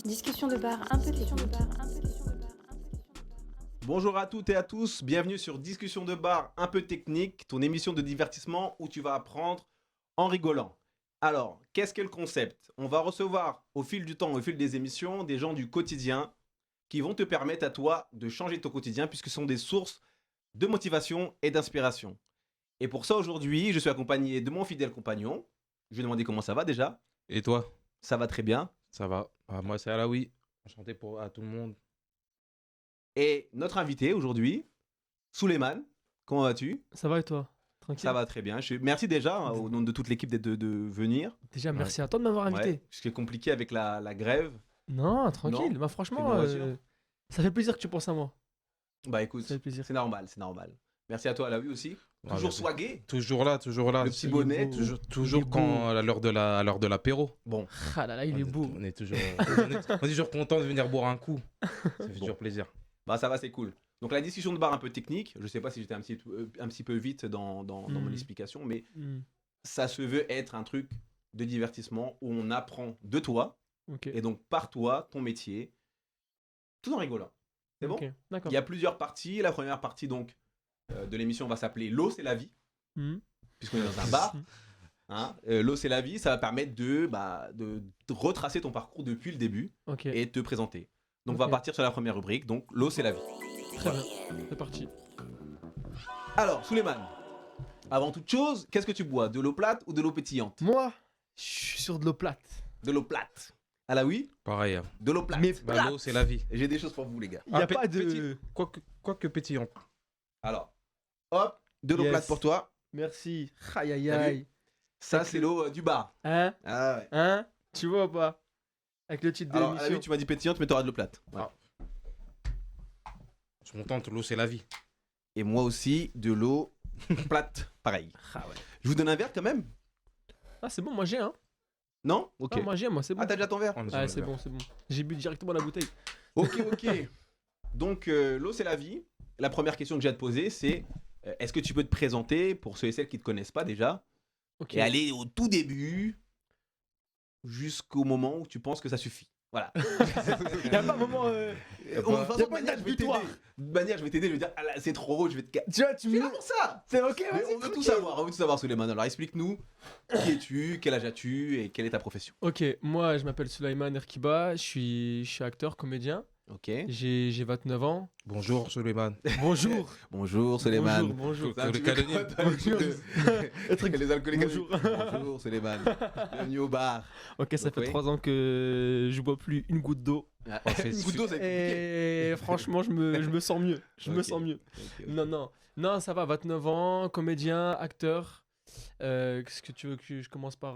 Discussion de bar, un peu discussion de bar, un peu discussion de bar. Bonjour à toutes et à tous, bienvenue sur Discussion de bar un peu technique, ton émission de divertissement où tu vas apprendre en rigolant. Alors, qu'est-ce qu'est le concept? On va recevoir au fil du temps, au fil des émissions, des gens du quotidien qui vont te permettre à toi de changer ton quotidien puisque ce sont des sources de motivation et d'inspiration. Et pour ça, aujourd'hui, je suis accompagné de mon fidèle compagnon. Je vais demander comment ça va déjà. Et toi? Ça va très bien. Ça va? Moi, c'est Alaoui. Enchanté à tout le monde. Et notre invité aujourd'hui, Souleymane, comment vas-tu? Ça va et toi? Tranquille? Ça va très bien. Merci déjà au nom de toute l'équipe de venir. Déjà, merci à toi de m'avoir invité. Ouais, ce qui est compliqué avec la grève. Non, tranquille. Non, Bah, franchement, c'est une loisir. ça fait plaisir que tu penses à moi. Bah écoute, Ça fait plaisir. c'est normal, c'est normal. Merci à toi, Alaoui aussi. Toujours merci. swagué. Toujours là. Le petit bonnet. Toujours quand à l'heure de l'apéro. Bon, Ah là là, il est beau. On est toujours, on est toujours content de venir boire un coup. Ça fait toujours plaisir. bah ça va, c'est cool. Donc la discussion de bar un peu technique. Je sais pas si j'étais un petit peu vite dans mon explication, mais Hmm, ça se veut être un truc de divertissement où on apprend de toi Ok. et donc par toi, ton métier, tout en rigolant. C'est bon? Ok, d'accord. Il y a plusieurs parties. La première partie donc de l'émission va s'appeler L'eau c'est la vie, Hmm. puisqu'on est dans un bar. Hein. L'eau c'est la vie, ça va permettre de retracer ton parcours depuis le début Ok, et de te présenter. Donc on va Ok. partir sur la première rubrique, donc L'eau c'est la vie. très bien. C'est parti. Alors, Souleymane, avant toute chose, qu'est-ce que tu bois? De l'eau plate ou de l'eau pétillante? Moi, je suis sur de l'eau plate. De l'eau plate. Alaoui, Pareil. de l'eau plate. Mais Bah, l'eau, c'est la vie. J'ai des choses pour vous les gars. il n'y a Ah, pas de... Quoique pétillant. Alors, hop, de l'eau Yes. plate pour toi. Merci. Aïe aïe T'as vu aïe. Ça c'est l'eau du bar. Hein? Ah ouais. Hein? Tu vois ou pas? Avec le titre de Alors, l'émission. Alaoui, tu m'as dit pétillante, mais t'auras de l'eau plate. Ouais. Ah. Je suis contente, l'eau, c'est la vie. Et moi aussi, de l'eau plate, pareil. Ah ouais. Je vous donne un verre quand même? Ah, c'est bon, moi j'ai, hein. Non? Ok. Ah, moi j'ai, moi c'est bon. Ah, t'as déjà ton verre? On est sur Ah, le c'est verre. bon, c'est bon. J'ai bu directement la bouteille. Ok, ok. Donc, l'eau, c'est la vie. La première question que j'ai à te poser, c'est est-ce que tu peux te présenter pour ceux et celles qui ne te connaissent pas déjà Ok. et aller au tout début jusqu'au moment où tu penses que ça suffit. Voilà. Il n'y a pas un moment. De pas une date butoir. De manière, je vais t'aider, je vais dire, ah là, c'est trop haut, je vais te Tu vois, tu C'est me. là pour ça. C'est ok, Mais vas-y. on veut tout savoir, Souleymane. Alors explique-nous qui es-tu, quel âge as-tu et quelle est ta profession. Ok, moi je m'appelle Souleymane Erkiba, je suis acteur, comédien. Ok. J'ai 29 ans. Bonjour, Souleymane. Bonjour. Bonjour Souleymane. Bonjour. C'est un petit Le peu canonnier. comme le truc de- les alcooliques. Bonjour. Bonjour Souleymane. Bienvenue au bar. Ok, ça Donc, fait oui. 3 ans que je bois plus une goutte d'eau. Ah, c'est une goutte d'eau, c'est compliqué. Et franchement, je me sens mieux. Je me Ok. sens mieux. Ok, ok. Non, ça va, 29 ans, comédien, acteur. Qu'est-ce que tu veux que je commence par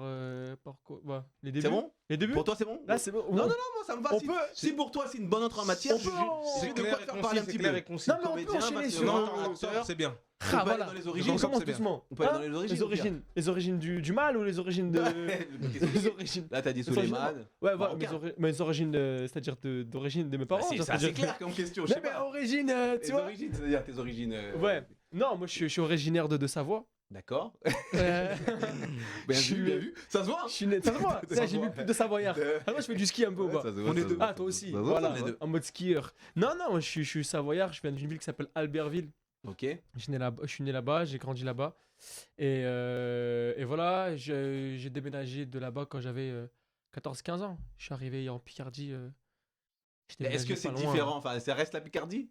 quoi? Ouais, les débuts. C'est bon? Les débuts. Pour toi, c'est bon? Là, c'est bon. Non, moi ça me va. On Si, peut- si pour toi c'est une bonne entrée en matière, On peut en- j'ai de quoi te faire parler un petit peu. clair et concis. Non, mais on peut Comédien, enchaîner parce que sur. non, Non, acteur, c'est bien. On Ah, peut aller voilà. dans les On origines. Comme commence c'est bien. doucement. On peut aller Hein dans les origines, Les au pire. origines. Les origines du mal ou les origines de. les origines. Là, t'as dit Les origines- Souleymane. Ouais, voilà, Marocain. mes origines, c'est-à-dire d'origine de mes parents. Bah, c'est assez clair comme question, je sais Mais pas. origine, tu Tes vois. origines, c'est-à-dire tes origines. Ouais. Non, moi je suis originaire de Savoie. D'accord. Euh, Bien Je suis- vu, bien vu. Ça se voit. Je suis né. Ça se voit. Ça Ça, se j'ai voit. mis plus de Savoyard. Ah, moi je fais du ski un peu ou pas. Ça se voit, On est ça se deux. voit. Ah, toi aussi. Ça se voit, Voilà, ça se voit. en mode skieur. Non, non, je suis Savoyard. Je viens d'une ville qui s'appelle Albertville. Ok. Je suis né là-bas, j'ai grandi là-bas. Et voilà, j'ai déménagé de là-bas quand j'avais 14-15 ans. Je suis arrivé en Picardie. J'ai Mais est-ce que déménagé c'est pas loin. différent? Enfin, ça reste la Picardie?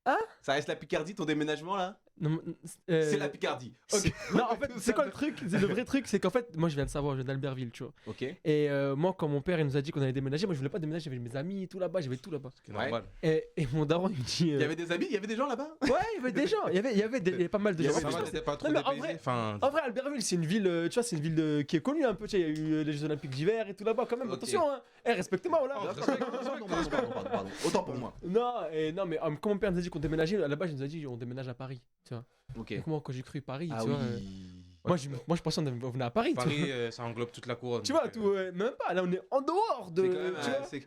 Hein? Ça reste la Picardie, ton déménagement là? Non, C'est la Picardie. Ok. Non, en fait, c'est quoi le truc? Le vrai truc, c'est qu'en fait, moi je viens de Savoie, je viens d'Albertville, tu vois. Ok. Et moi, quand mon père il nous a dit qu'on allait déménager, moi je voulais pas déménager, j'avais mes amis et tout là-bas, j'avais tout là-bas. C'est normal. Et mon daron il me dit. Il y avait des amis, il y avait des gens là-bas? Ouais, il y avait des gens, il y avait pas mal de Il y gens. avait En Ça plus, va, t'étais pas trop Non, mais en dépaysé. vrai- Enfin, En vrai, Albertville, c'est une ville, tu vois, c'est une ville qui est connue un peu. Tu sais, il y a eu les Jeux Olympiques d'hiver et tout là-bas quand même. Ok. Attention, hein. Respectez-moi, là. Pardon. Autant pour moi. Non, mais quand mon père nous a dit qu'on déménageait, à la base, il nous a dit on déménage à Paris. Tu vois. Ok. Donc moi, quand j'ai cru Paris, Ah tu vois, oui. moi, je pensais qu'on venait à Paris. Paris, ça englobe toute la couronne. Tu vois, tout, même pas. Là, on est en dehors de. C'est quand même, tu vois. c'est-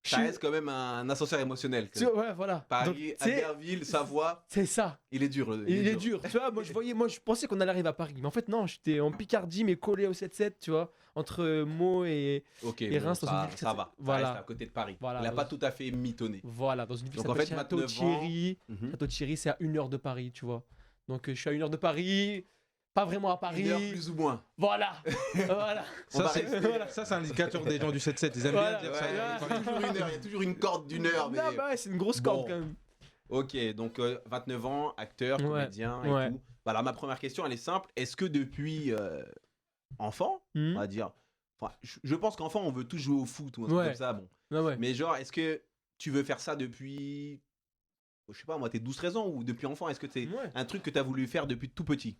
ça reste quand même un ascenseur émotionnel. Tu vois, ouais, voilà. Paris, Donc, tu sais, Albertville, Savoie, c'est ça. il est dur. Il est dur. Tu vois, moi, je pensais qu'on allait arriver à Paris. Mais en fait, non, j'étais en Picardie, mais collé au 7-7, tu vois, entre Meaux et. Ok, Et Reims, dans une ça, ville ça va. voilà. Ça reste à côté de Paris. Voilà. Il n'a pas tout à fait mitonné. Voilà, dans une ville qui Donc, en s'appelle fait, Château 29 ans. Thierry. Mhm. Château Thierry, c'est à 1 heure de Paris, tu vois. Donc, je suis à 1 heure de Paris, pas vraiment à Paris. Une heure plus ou moins. Voilà. Voilà. On va Ça, rester- c'est un indicateur des gens du 7-7. Ils aiment Voilà, bien dire Ouais, ça. il y a toujours une heure, il y a toujours une corde d'une heure. Mais... Non, bah ouais, c'est une grosse Bon. corde quand même. Ok, donc 29 ans, acteur, Ouais, comédien et ouais. tout. Voilà, ma première question, elle est simple. Est-ce que depuis enfant, Hmm. on va dire, enfin, je pense qu'enfant, on veut tous jouer au foot ou un truc Ouais. comme ça, bon. Ouais, ouais. Mais genre, est-ce que tu veux faire ça depuis, je sais pas, moi, t'es 12-13 ans ou depuis enfant? Est-ce que c'est Ouais. un truc que t'as voulu faire depuis tout petit?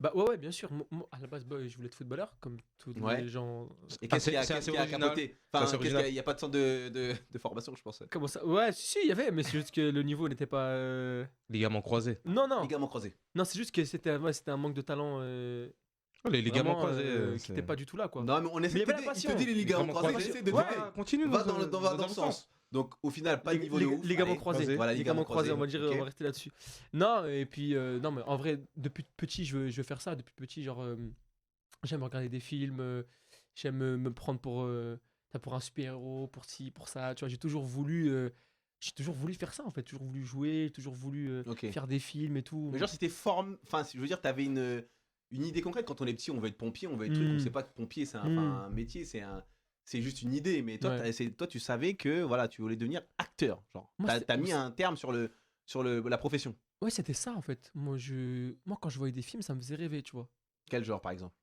Bah ouais, bien sûr. Moi, à la base, bah, je voulais être footballeur, comme tous Ouais. les gens. Et Ah, qu'est-ce qui a, c'est qu'est-ce assez qui a original. capoté? C'est Enfin, assez original. il n'y a pas de centre de formation, je pense. Comment ça? Ouais, si, il y avait, mais c'est juste que le niveau n'était pas. Ligaments croisés. Non, non. Ligaments croisés. Non, c'est juste que c'était un manque de talent. Oh, les ligaments vraiment, croisés. qui c'est- n'était pas du tout là, quoi. Non, mais on essaie Mais il y de avait te la dire, il te passion. dit les ligaments Ligaments croisés, croisés. j'essaie de te Ouais, dire. continue. Va dans le sens. Donc, au final, pas de niveau de ouf. Ligaments Allez. croisés. Voilà, ligaments croisés, on va dire, ok. on va rester là-dessus. Non, et puis, non, mais en vrai, depuis petit, je veux faire ça. Depuis petit, genre, j'aime regarder des films, j'aime me prendre pour un super-héros, pour ci, pour ça. Tu vois, j'ai toujours voulu faire ça, en fait. Toujours voulu jouer, toujours voulu Ok. faire des films et tout. Mais genre, c'était forme. Enfin, je veux dire, t'avais une idée concrète. Quand on est petit, on veut être pompier, on veut être truc. On sait pas que pompier, c'est un métier, c'est juste une idée. Mais toi, Ouais. toi, tu savais que voilà, tu voulais devenir acteur. Genre, Moi, t'as mis un terme sur la profession. Ouais, c'était ça, en fait. Moi, quand je voyais des films, ça me faisait rêver, tu vois. Quel genre, par exemple?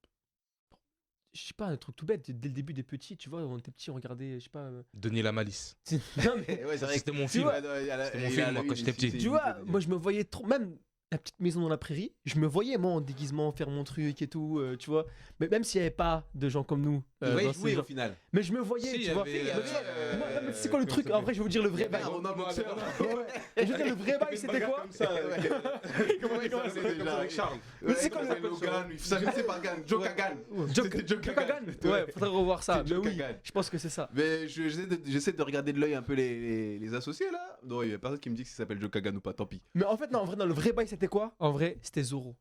Je sais pas, un truc tout bête, dès le début des petits, tu vois, on était petits, on regardait, je sais pas. Denis la malice. Non, mais Ouais, c'est vrai. C'était mon Tu film. vois, C'était mon film, moi, quand j'étais petit. tu vois, moi je me voyais trop, même la petite maison dans la prairie, je me voyais moi en déguisement faire mon truc et tout, tu vois. Mais même s'il n'y avait pas de gens comme nous, Tu voyais dans ces jouer gens- au final. mais je me voyais, Si, tu il y vois. avait, Mais tu vois, euh, moi, mais c'est quoi le truc? En vrai, je vais vous dire le vrai bail. Ronald Boxer. Je veux dire, le vrai bail, c'était quoi? Mais c'est quoi le- Logan, il s'agissait par Gan, Joe Kagan. C'était Joe Kagan. Ouais, faudrait revoir ça. C'est Mais Joe oui, Kagan. je pense que c'est ça. Mais j'essaie de regarder de l'œil un peu les associés là. Non, il y a personne qui me dit que ça s'appelle Joe Kagan ou pas, tant pis. Mais en fait, non, en vrai, non, le vrai bail, c'était quoi? En vrai, c'était Zorro.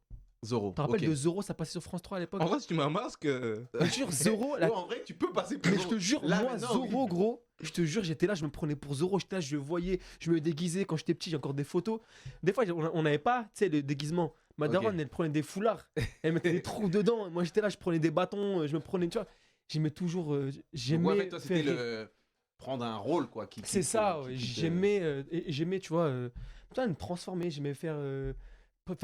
Zorro. Tu te rappelles ok. de Zorro, ça passait sur France 3 à l'époque? En vrai, si tu mets un masque. Je te jure, Zorro, la Ouais, en vrai, tu peux passer pour mais je te jure, Là, moi, maintenant, Zorro, oui. gros, je te jure, j'étais là, je me prenais pour Zorro, j'étais là, je voyais, je me déguisais quand j'étais petit, j'ai encore des photos. Des fois, on n'avait pas, tu sais, le déguisement. Ma Ok. daronne, elle prenait des foulards, elle mettait des trous dedans. Moi, j'étais là, je prenais des bâtons, je me prenais, tu vois. J'aimais toujours, Donc, j'aimais. ouais, en fait, toi, c'était faire rire. le prendre un rôle quoi. C'est ça, ouais, j'aimais, tu vois, putain, me transformer, j'aimais faire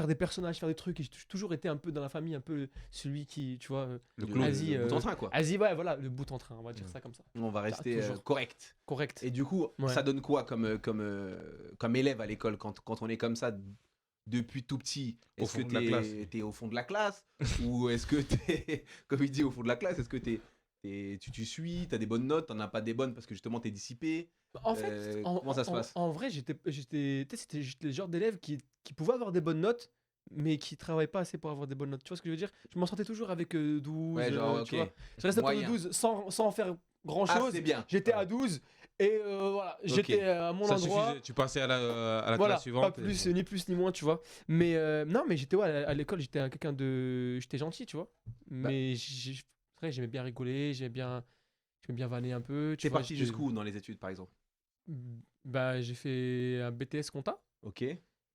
des personnages, faire des trucs. Et j'ai toujours été un peu dans la famille, un peu celui qui, tu vois, Le clown. clown. Asie, En train quoi. Asie, ouais, voilà, le bout en train, on va dire ça comme ça. On va rester toujours. correct. Correct. Et du coup, Ouais. ça donne quoi comme élève à l'école quand on est comme ça depuis tout petit? Au Est-ce fond que de la classe. t'es au fond de la classe ou est-ce que t'es, comme il dit, au fond de la classe, est-ce que tu suis, t'as des bonnes notes, t'en as pas des bonnes parce que justement t'es dissipé? En fait, comment ça se passe? en vrai, tu sais, c'était le genre d'élève qui pouvait avoir des bonnes notes, mais qui travaillait pas assez pour avoir des bonnes notes. Tu vois ce que je veux dire? Je m'en sortais toujours avec 12. Ouais, genre, tu ok. vois. Je restais autour de Moyen. 12 sans faire grand Ah, chose. c'est bien. J'étais à 12 et voilà, j'étais à mon Ça endroit. suffisait. Tu passais à la Voilà, classe suivante. pas plus, ni plus ni moins, tu vois. Mais non, mais j'étais, ouais, à l'école, j'étais quelqu'un de. J'étais gentil, tu vois. Bah. Mais c'est vrai, j'aimais bien rigoler, j'aimais bien vanner un peu. Tu T'es vois, parti j'étais- jusqu'où dans les études par exemple? Bah, j'ai fait un BTS compta. Ok.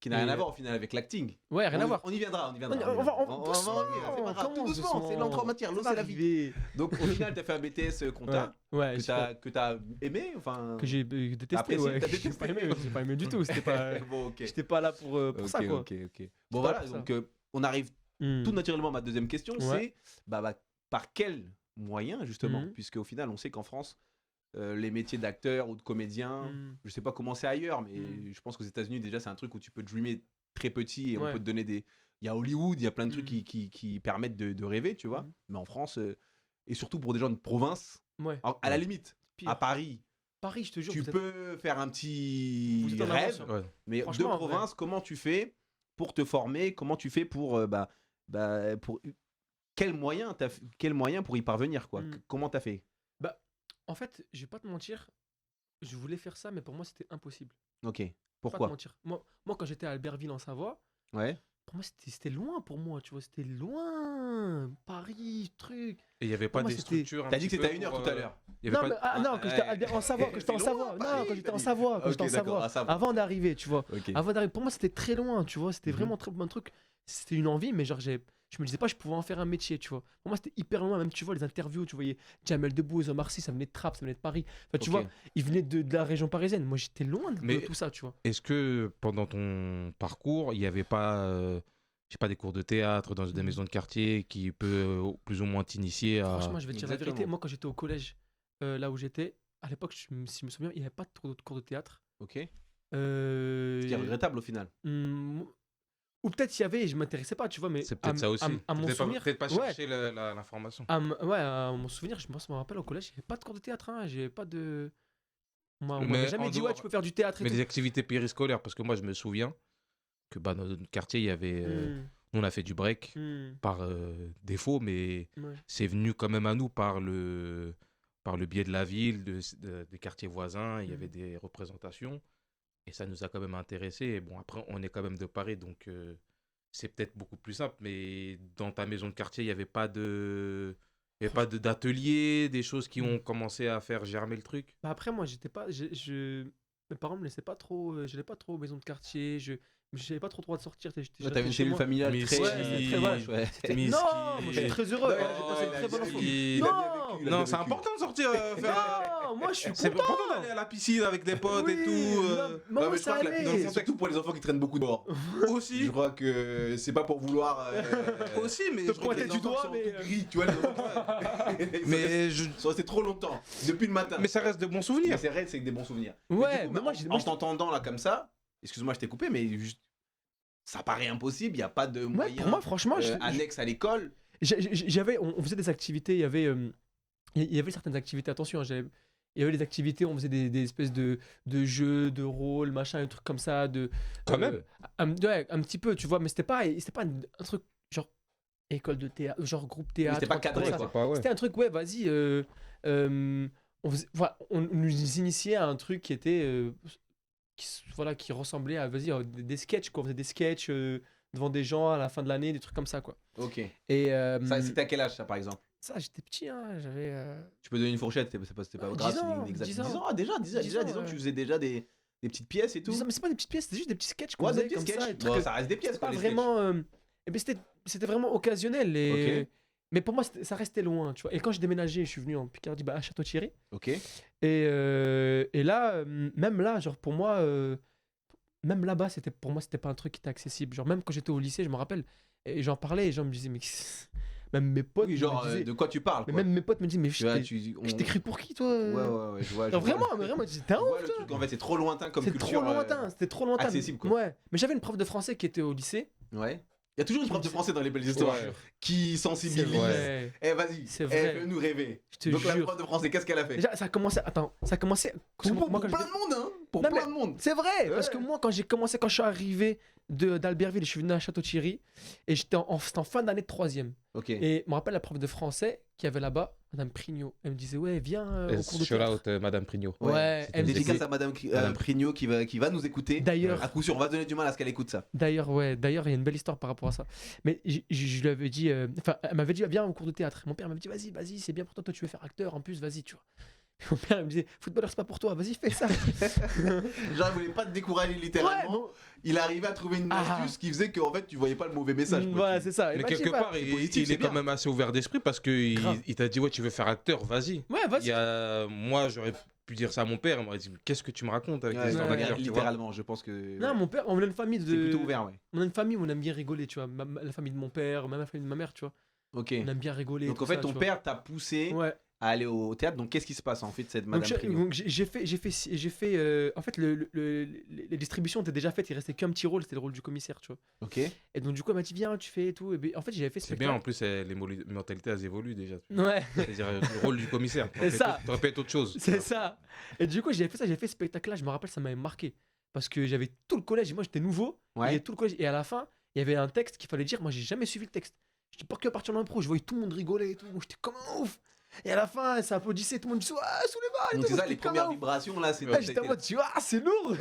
Qui n'a rien à voir au final avec l'acting. Ouais, rien à voir. On y viendra, on y viendra. On va- On va doucement, en venir, c'est pas grave, tout comment doucement, c'est doucement l'entrée en matière, l'eau Ça c'est va la vie. arriver. Donc au final, t'as fait un BTS compta Ouais, que t'as aimé, enfin. que j'ai détesté. Apprécié, Ouais. t'as J'ai détesté. pas aimé, j'ai pas aimé du tout. C'était pas, Bon, ok. j'étais pas là pour ça, quoi. Ok. Bon pas voilà, pour ça. donc on arrive Hmm. tout naturellement à ma deuxième question, Ouais. c'est par quel moyen justement, Mhm. puisque au final, on sait qu'en France, les métiers d'acteur ou de comédien, Hmm. je sais pas comment c'est ailleurs, mais Mhm. je pense qu'aux États-Unis déjà c'est un truc où tu peux dreamer très petit et on Ouais. peut te donner des. Il y a Hollywood, il y a plein de trucs Mhm. qui permettent de rêver, tu vois. Mhm. Mais en France, et surtout pour des gens de province, Ouais. alors, à la limite, Pire. à Paris, Paris, je te jure. tu vous êtes- peux faire un vous petit êtes en avance, rêve, hein. Ouais. mais de Franchement, en vrai. province, comment tu fais pour te former? Comment tu fais pour pour quel moyen pour y parvenir quoi? Mm. Comment t'as fait? En fait, je vais pas te mentir. je voulais faire ça, mais pour moi, c'était impossible. Ok. Pas te Pourquoi? mentir. Moi, quand j'étais à Albertville en Savoie, Ouais. pour moi, c'était loin pour moi, tu vois. C'était loin. Paris, truc. Et il n'y avait Pour pas moi, des c'était- structures. un T'as dit que petit c'était à peu 1 heure pour, tout à l'heure. Il y avait Non, pas... mais, non, quand j'étais en Savoie, quand j'étais en C'est Savoie, loin, non, Paris, quand j'étais en Paris. Savoie, quand j'étais en Ok, d'accord, Savoie, à Savoie. avant d'arriver, tu vois. Ok. Avant d'arriver, pour moi, c'était très loin, tu vois. C'était Mhm. vraiment très bon truc. C'était une envie, mais genre, je me disais pas, je pouvais en faire un métier, tu vois. Pour moi, c'était hyper loin. Même, tu vois, les interviews, tu voyais Jamel Debbouze, Omar Sy, ça venait de Trappes, ça venait de Paris. Enfin, tu Ok. vois, ils venaient de la région parisienne. Moi, j'étais loin de Mais- tout ça, tu vois. Est-ce que pendant ton parcours, il n'y avait pas, je sais pas, des cours de théâtre dans des Mhm. maisons de quartier qui peut plus ou moins t'initier à... Franchement, je vais te dire la vérité. Exactement. Moi, quand j'étais au collège, là où j'étais, à l'époque, si je me souviens, il n'y avait pas de cours de théâtre. Ok. Ce Euh, qui est regrettable au final. Ou peut-être il y avait et je m'intéressais pas, tu vois, mais C'est peut-être ça aussi. à mon souvenir, Peut-être pas ouais, chercher l'information. à mon souvenir, je me rappelle au collège, il n'y avait pas de cours de théâtre, hein, j'avais pas de. On Mais m'avait jamais en dit, dehors- ouais, tu peux faire du théâtre et Mais tout. des activités périscolaires, parce que moi, je me souviens que dans notre quartier, il y avait... nous, on a fait du break par défaut, mais Ouais. c'est venu quand même à nous par le biais de la ville, des quartiers voisins. Il y avait Mhm. des représentations et ça nous a quand même intéressés. Et bon, après, on est quand même de Paris, donc c'est peut-être beaucoup plus simple. Mais dans ta maison de quartier, il n'y avait pas d'atelier, des choses qui ont commencé à faire germer le truc. Bah après, moi, j'étais pas. Mes parents me laissaient pas trop. J'allais pas trop aux maisons de quartier. J'avais pas trop le droit de sortir. Ouais, t'avais une cellule familiale Mais très si. très vache, ouais. Miskin. Non, moi, je suis très heureux. Ouais, J'ai passé une très bonne enfance. miskin. Non, Il a Non, bien c'est vécu. important de sortir, non, moi, je suis C'est content. important d'aller à la piscine avec des potes et Oui, tout. non, moi, Ouais, mais je ça crois que la allait. piscine, c'est surtout pour les enfants qui traînent beaucoup dehors. Aussi. Je crois que c'est pas pour vouloir. Aussi, mais Te je crois que pointer les du enfants doigt, sont mais, tout gris, tu vois, les enfants. mais, je- Ils sont restés trop longtemps, depuis le matin. mais ça reste de bons Mais souvenirs. c'est vrai, c'est que des bons souvenirs. Ouais, Du coup, mais moi, en t'entendant là comme ça, excuse-moi, je t'ai coupé, mais juste, ça paraît impossible. Il y a pas de ouais, moyen pour moi, franchement, annexe à l'école. on faisait des activités, il y avait certaines activités, attention, il y avait des activités, on faisait des espèces de jeux, de rôles, machin, des trucs comme ça, Quand même. ouais, un petit peu, tu vois, mais c'était pas un truc genre école de théâtre, genre groupe théâtre. c'était pas un truc cadré, comme ça. quoi. C'était un truc, ouais, vas-y, on nous initiait à un truc qui était, qui ressemblait à, vas-y, des sketchs, quoi, on faisait des sketchs devant des gens à la fin de l'année, des trucs comme ça, quoi. Ok. Et Ça, c'était à quel âge, ça, par exemple? ça, j'étais petit, hein, j'avais. Tu peux donner une fourchette, c'était pas 10 grave, ans, c'est exact. 10 10 ans. ans, ah, déjà, 10 10 ans, ans, tu ouais. faisais déjà des petites pièces et tout. Mais c'est pas des petites pièces, c'était juste des petits sketchs qu'on Ouais, des faisait petits comme ça. sketchs. des trucs, Bon, ça reste des pièces, c'est quoi, pas les sketchs. vraiment. Ben, c'était vraiment occasionnel. Ok. Mais pour moi, ça restait loin, tu vois. Et quand j'ai déménagé, je suis venu en Picardie, à Château-Thierry. Ok. Et là, même là, genre pour moi, même là-bas, pour moi, c'était pas un truc qui était accessible. Genre même quand j'étais au lycée, je me rappelle, et j'en parlais, et les gens me disaient, mais même mes potes, Oui, me genre, disaient- de quoi tu parles, mais quoi. même mes potes me disaient, mais Tu vois, je t'écris pour qui, toi Ouais, ouais, je vois. Genre, vraiment, mais vraiment, t'es un Je ouf, vois le toi. truc, en fait, c'est trop lointain comme C'est culture. trop lointain, c'était trop lointain. accessible, quoi. Ouais, mais j'avais une prof de français qui était au lycée. Ouais. Il y a toujours une prof de français dans les belles histoires Ouais. qui C'est sensibilise. vrai. Eh, vas-y. C'est Eh, vrai. fais-nous rêver. Je te Donc, la jure. prof de français, qu'est-ce qu'elle a fait? Déjà, ça a commencé. Attends, ça a commencé. Pour moi, quand plein j'étais- de monde, hein. Pour Non, plein mais- de monde. C'est vrai, parce Ouais. que moi, quand je suis arrivé d'Albertville, je suis venu à Château-Thierry, et c'était en fin d'année de 3ème. Ok. Et je me rappelle la prof de français qui avait là-bas, Madame Prignot. Elle me disait, ouais, viens au cours de Shout théâtre. out, Madame Prignot. Ouais, c'était elle me une Dédicace disait- à Madame Madame Prignot qui va nous écouter. D'ailleurs, À coup sûr, on va se donner du mal à ce qu'elle écoute ça. D'ailleurs, il y a une belle histoire par rapport à ça. Mais je lui avais dit, enfin, elle m'avait dit, viens au cours de théâtre. Mon père m'avait dit, vas-y, c'est bien pour toi, tu veux faire acteur, en plus, vas-y, tu vois. Mon père il me disait, footballeur, c'est pas pour toi, vas-y, fais ça. Genre, il voulait pas te décourager littéralement. bon, Il arrivait à trouver une Ah. astuce qui faisait qu'en fait, tu voyais pas le mauvais message. quoi. voilà, c'est ça. Il Mais m'a dit, quelque bah, part, il positif, il c'est est quand bien. même assez ouvert d'esprit parce qu'il Grave. il t'a dit, ouais, tu veux faire acteur, vas-y. Ouais, vas-y. Moi, j'aurais pu dire ça à mon père. Il m'aurait dit, qu'est-ce que tu me racontes avec Ouais, les histoires ouais, d'acteur, tu vois. littéralement, je pense que. Non, mon père, on a une famille c'est de. plutôt ouvert, ouais. On a une famille où on aime bien rigoler, tu vois. La famille de mon père, même la famille de ma mère, tu vois. Ok. On aime bien rigoler. Donc tout en fait, ça, ton tu vois. père t'a poussé Ouais. à aller au théâtre. Donc qu'est-ce qui se passe en fait, cette Madame Donc, Prignot? donc, j'ai fait en fait, les distributions étaient déjà faites. Il restait qu'un petit rôle, c'était le rôle du commissaire, tu vois. Ok. Et donc, du coup, elle m'a dit, viens, tu fais et tout. Et ben, en fait, j'avais fait ce C'est bien, en spectacle. plus, les mentalités, elles évoluent déjà. Ouais. C'est-à-dire le rôle du commissaire. C'est ça. Tu répètes autre chose. C'est ça. Et du coup, j'ai fait ce spectacle-là. Je me rappelle, ça m'avait marqué. Parce que j'avais tout le collège. Moi, j'étais nouveau. Il y Ouais. avait tout le collège. Et à la fin, il y avait un texte qu'il fallait dire. Moi, j'ai jamais suivi le texte. J'étais pas que à partir de l'impro. Je voyais tout le monde rigoler et tout. Moi, j'étais comme un ouf. Et à la fin, ça applaudissait, tout le monde dit ah, sous les balles. Donc c'est ça, les premières vibrations là, c'est Là, j'étais en mode, tu vois, c'est lourd.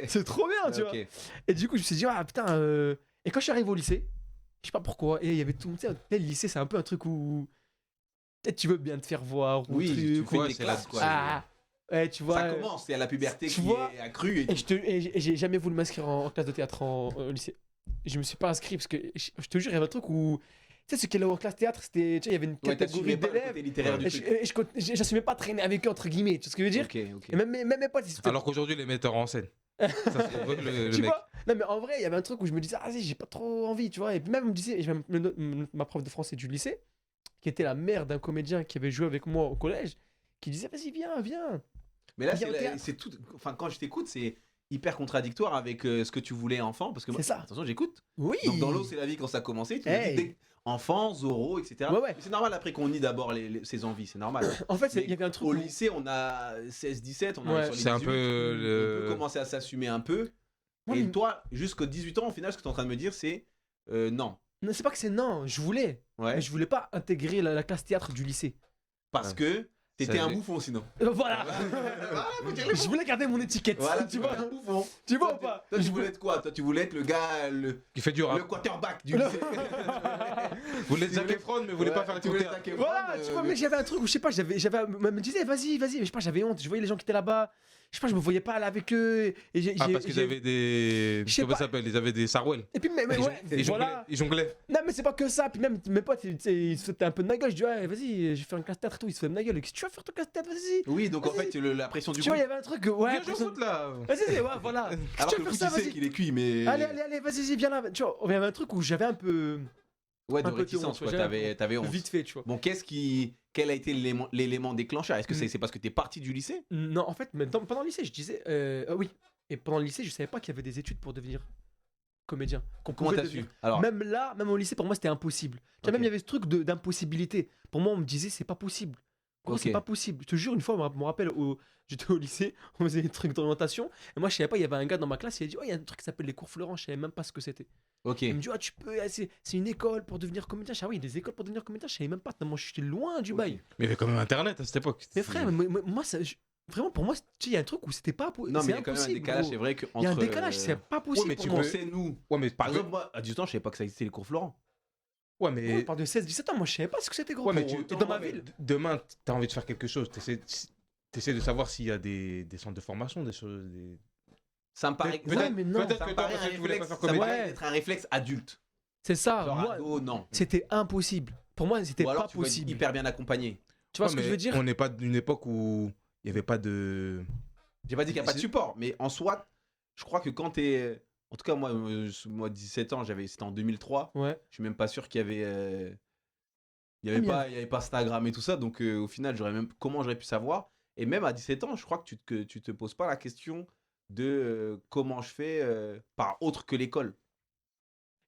C'est trop bien, tu vois. Ok. Et du coup, je me suis dit, ah putain. Et quand je suis arrivé au lycée, je sais pas pourquoi, et il y avait tout le monde, tu sais, le lycée, c'est un peu un truc où peut-être tu veux bien te faire voir. Ou Oui, truc, tu fais Ouais, tes c'est classes la- quoi. Ah, ouais, tu vois. Ça commence, c'est à la puberté tu qui vois, est accrue et Et j'ai jamais voulu m'inscrire en classe de théâtre au lycée. Je me suis pas inscrit parce que je te jure, il y avait un truc où. Tu sais, ce qui est là en classe théâtre, c'était. Tu sais, il y avait une ouais, catégorie t'assumais pas le d'élèves. côté littéraire du Et truc. j'assumais pas traîner avec eux, entre guillemets. Tu vois ce que je veux dire? Ok, ok. Et même mes potes, ils étaient. Alors qu'aujourd'hui, les metteurs en scène. Ça, c'est vrai, le Tu mec. vois? Non, mais en vrai, il y avait un truc où je me disais, ah, vas-y, j'ai pas trop envie, tu vois. Et puis même, on me disait, et j'avais ma prof de français du lycée, qui était la mère d'un comédien qui avait joué avec moi au collège, qui disait, vas-y, viens. Mais là, Il y a au théâtre. c'est tout. Enfin, quand je t'écoute, c'est hyper contradictoire avec ce que tu voulais enfant. Parce que moi, C'est ça. attention, j'écoute. Oui. Donc, dans l'eau, c'est la vie quand ça a commencé. Tu Hey. me dis enfant, Zorro, etc. Ouais, ouais. Mais c'est normal après qu'on nie d'abord ses envies. C'est normal. En fait, Mais il y avait un truc. Au où- lycée, on a 16-17, on Ouais. arrive sur les C'est un 18, peu on peut le. commencer à s'assumer un peu. Ouais, Et mais- toi, jusqu'aux 18 ans, au final, ce que tu es en train de me dire, c'est non. Non, c'est pas que c'est non, je voulais. Ouais. Mais je voulais pas intégrer la classe théâtre du lycée. Parce Ouais. que t'étais Ça, un j'ai- bouffon sinon. Voilà. Voilà, faut dire les Je mots. voulais garder mon étiquette. Voilà, tu vois? un bouffon. Tu vois Toi, ou pas? Toi, tu voulais être quoi? Toi, tu voulais être le gars, Qui fait du rap. le quarterback du Le- lycée. Vous voulez Zac Efron, mais vous voulez pas Ouais, faire tu tout voulais théâtre. Zac Efron, Voilà, tu vois, mais j'avais un truc où je sais pas, me disais vas-y, mais je sais pas, j'avais honte. Je voyais les gens qui étaient là-bas. Je sais pas, je me voyais pas aller avec eux. Et Ah, parce qu'ils avaient des. Je sais Comment pas. ça s'appelle? Ils avaient des Sarwell. Et puis, mais Ils ouais, jonglaient. voilà. Ils jonglaient. Non, mais c'est pas que ça. Puis même mes potes, tu sais, ils se foutaient un peu de ma gueule. Je dis, ouais, vas-y, je vais faire une classe théâtre et tout. Ils se foutaient de ma gueule. Qu'est-ce que tu vas faire ton classe théâtre? Vas-y. Oui, donc en Vas-y. fait, la pression du Tu vois, il y groupe. avait un truc, ouais. Viens jouer au personne- foot là. Vas-y, ouais, voilà. Alors Tu que vas le faire foot, ça, tu sais vas-y. qu'il est cuit, mais. Allez, vas-y, viens là. Tu vois, il y avait un truc où j'avais un peu Ouais, de un peu de réticence, honte, quoi. j'avais T'avais honte. vite fait, tu vois. Bon, quel a été l'élément déclencheur? Est-ce que Mm. c'est parce que t'es parti du lycée? Non, en fait, mais pendant le lycée, je disais, oui. Et pendant le lycée, je savais pas qu'il y avait des études pour devenir comédien. Qu'on Comment pouvait t'as devenir. su? Alors, Même là, même au lycée, pour moi, c'était impossible. Tu vois, Ok. même il y avait ce truc d'impossibilité. Pour moi, on me disait, c'est pas possible. Gros, Ok. c'est pas possible. Je te jure, une fois, je me rappelle, j'étais au lycée, on faisait des trucs d'orientation. Et moi, je savais pas, il y avait un gars dans ma classe, il a dit, oh, il y a un truc qui s'appelle les cours Florent. Je savais même pas ce que c'était. ok. Il me dit, ah, tu peux, c'est une école pour devenir comédien. Je dis, ah oui, des écoles pour devenir comédien, je savais même pas. Tellement je suis loin du Ok. bail. Mais il y avait quand même Internet à cette époque. Mais frère, moi, vraiment, pour moi, tu sais, il y a un truc où c'était pas Non, c'est mais il y a quand même un impossible, décalage, gros. c'est vrai que Il y a un entre, décalage, c'est pas possible. mais pour tu moi. on sait, nous. Ouais, mais Par exemple, moi, à 18 ans, je savais pas que ça existait les cours Florent. Ouais, Ouais, mais. on parle de 16-17 ans, moi je savais pas ce que c'était, gros. Ouais, mais Pour- tu. et dans ma ouais, mais ville. Demain, t'as envie de faire quelque chose. T'essaies de savoir s'il y a des centres de formation, des choses. Ça me paraît. Peut-être- Ouais, mais non. peut-être Ça que me toi, paraît parce un que tu voulais pas réflexe, faire ça me comédien. paraît être un réflexe adulte. C'est ça, Genre moi, ado, non. c'était impossible. Pour moi, c'était Ou alors pas tu veux être possible. hyper bien accompagné. Tu vois Ouais, ce que je mais veux dire? On n'est pas d'une époque où il n'y avait pas de. J'ai pas dit qu'il n'y a pas de support, mais en soi, je crois que quand t'es. En tout cas, moi 17 ans, c'était en 2003. Ouais. Je suis même pas sûr qu'il y avait. Il y Ah, mais avait pas Instagram et tout ça, donc au final, comment j'aurais pu savoir? Et même à 17 ans, je crois que tu te poses pas la question de comment je fais par autre que l'école.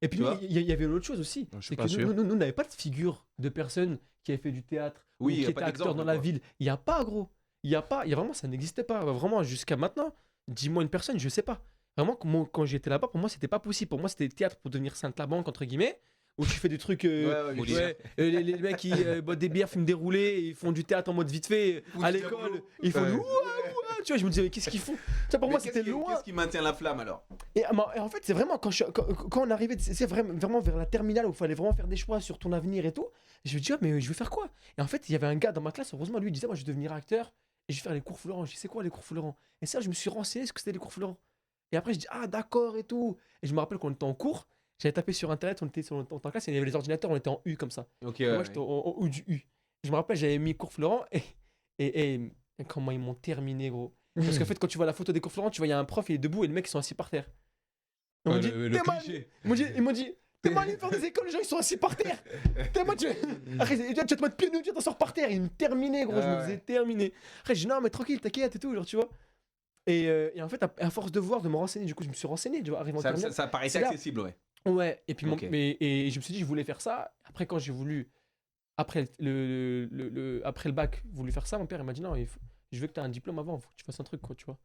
Et puis, Tu nous, vois il y avait une autre chose aussi. Je suis C'est pas que sûr. nous, on n'avait pas de figure de personnes qui avaient fait du théâtre Oui, ou y qui a étaient pas acteurs d'exemple, dans la quoi. ville. Il n'y a pas, gros. Il y a vraiment, ça n'existait pas. Vraiment, jusqu'à maintenant, dis-moi une personne, je sais pas. Vraiment, quand j'étais là-bas, pour moi, c'était pas possible. Pour moi, c'était le théâtre pour devenir Sainte-la-Banque, entre guillemets, où tu fais des trucs. Ouais, Molière. Ouais, les mecs qui boivent des bières, fument des roulés, ils font du théâtre en mode vite fait Ou à du l'école. diabolo. Ils font Ouais. du ouah, ouah. Tu vois, je me disais, mais qu'est-ce qu'ils font? Ça, pour Mais moi, c'était loin. Qu'est-ce qui maintient la flamme alors? Et en fait, c'est vraiment quand on arrivait, c'est vraiment vers la terminale où il fallait vraiment faire des choix sur ton avenir et tout. Je me dis, ah, mais je vais faire quoi? Et en fait, il y avait un gars dans ma classe, heureusement, lui, il disait, moi, je vais devenir acteur et je vais faire les cours Florent. Je dis, c'est quoi les cours Florent? Et ça, je me suis renseigné ce que c'était les cours Florent. Et après, je dis, ah, d'accord et tout. Et je me rappelle qu'on était en cours, j'avais tapé sur internet, on était en classe, et il y avait les ordinateurs, on était en U comme ça. Ok, Et ouais, moi, j'étais en U du U. Je me rappelle, j'avais mis cours Florent et comment ils m'ont terminé, gros. Parce qu'en fait, quand tu vois la photo des cours Florent, tu vois, il y a un prof, il est debout et les mecs, ils sont assis par terre. Ils m'ont Ouais, dit, le t'es mal. cliché. Ils m'ont dit, t'es mal allé faire des écoles, les gens, ils sont assis par terre. T'es mal, tu vas te mettre pieds nus, tu t'en sors par terre. Ils me terminaient, gros, je me Ouais. faisais terminer. Après, je dis, non, mais tranquille, t'inquiète et tout, genre, tu vois. Et en fait, à force de voir, de me renseigner, du coup, je me suis renseigné, tu vois, arrivant en terminale. Ça paraissait C'est là. accessible, ouais. Ouais, et puis Ok. et je me suis dit, je voulais faire ça. Après, quand j'ai voulu, après après le bac, voulu faire ça, mon père, il m'a dit, non, je veux que tu aies un diplôme avant, faut que tu fasses un truc, quoi, tu vois.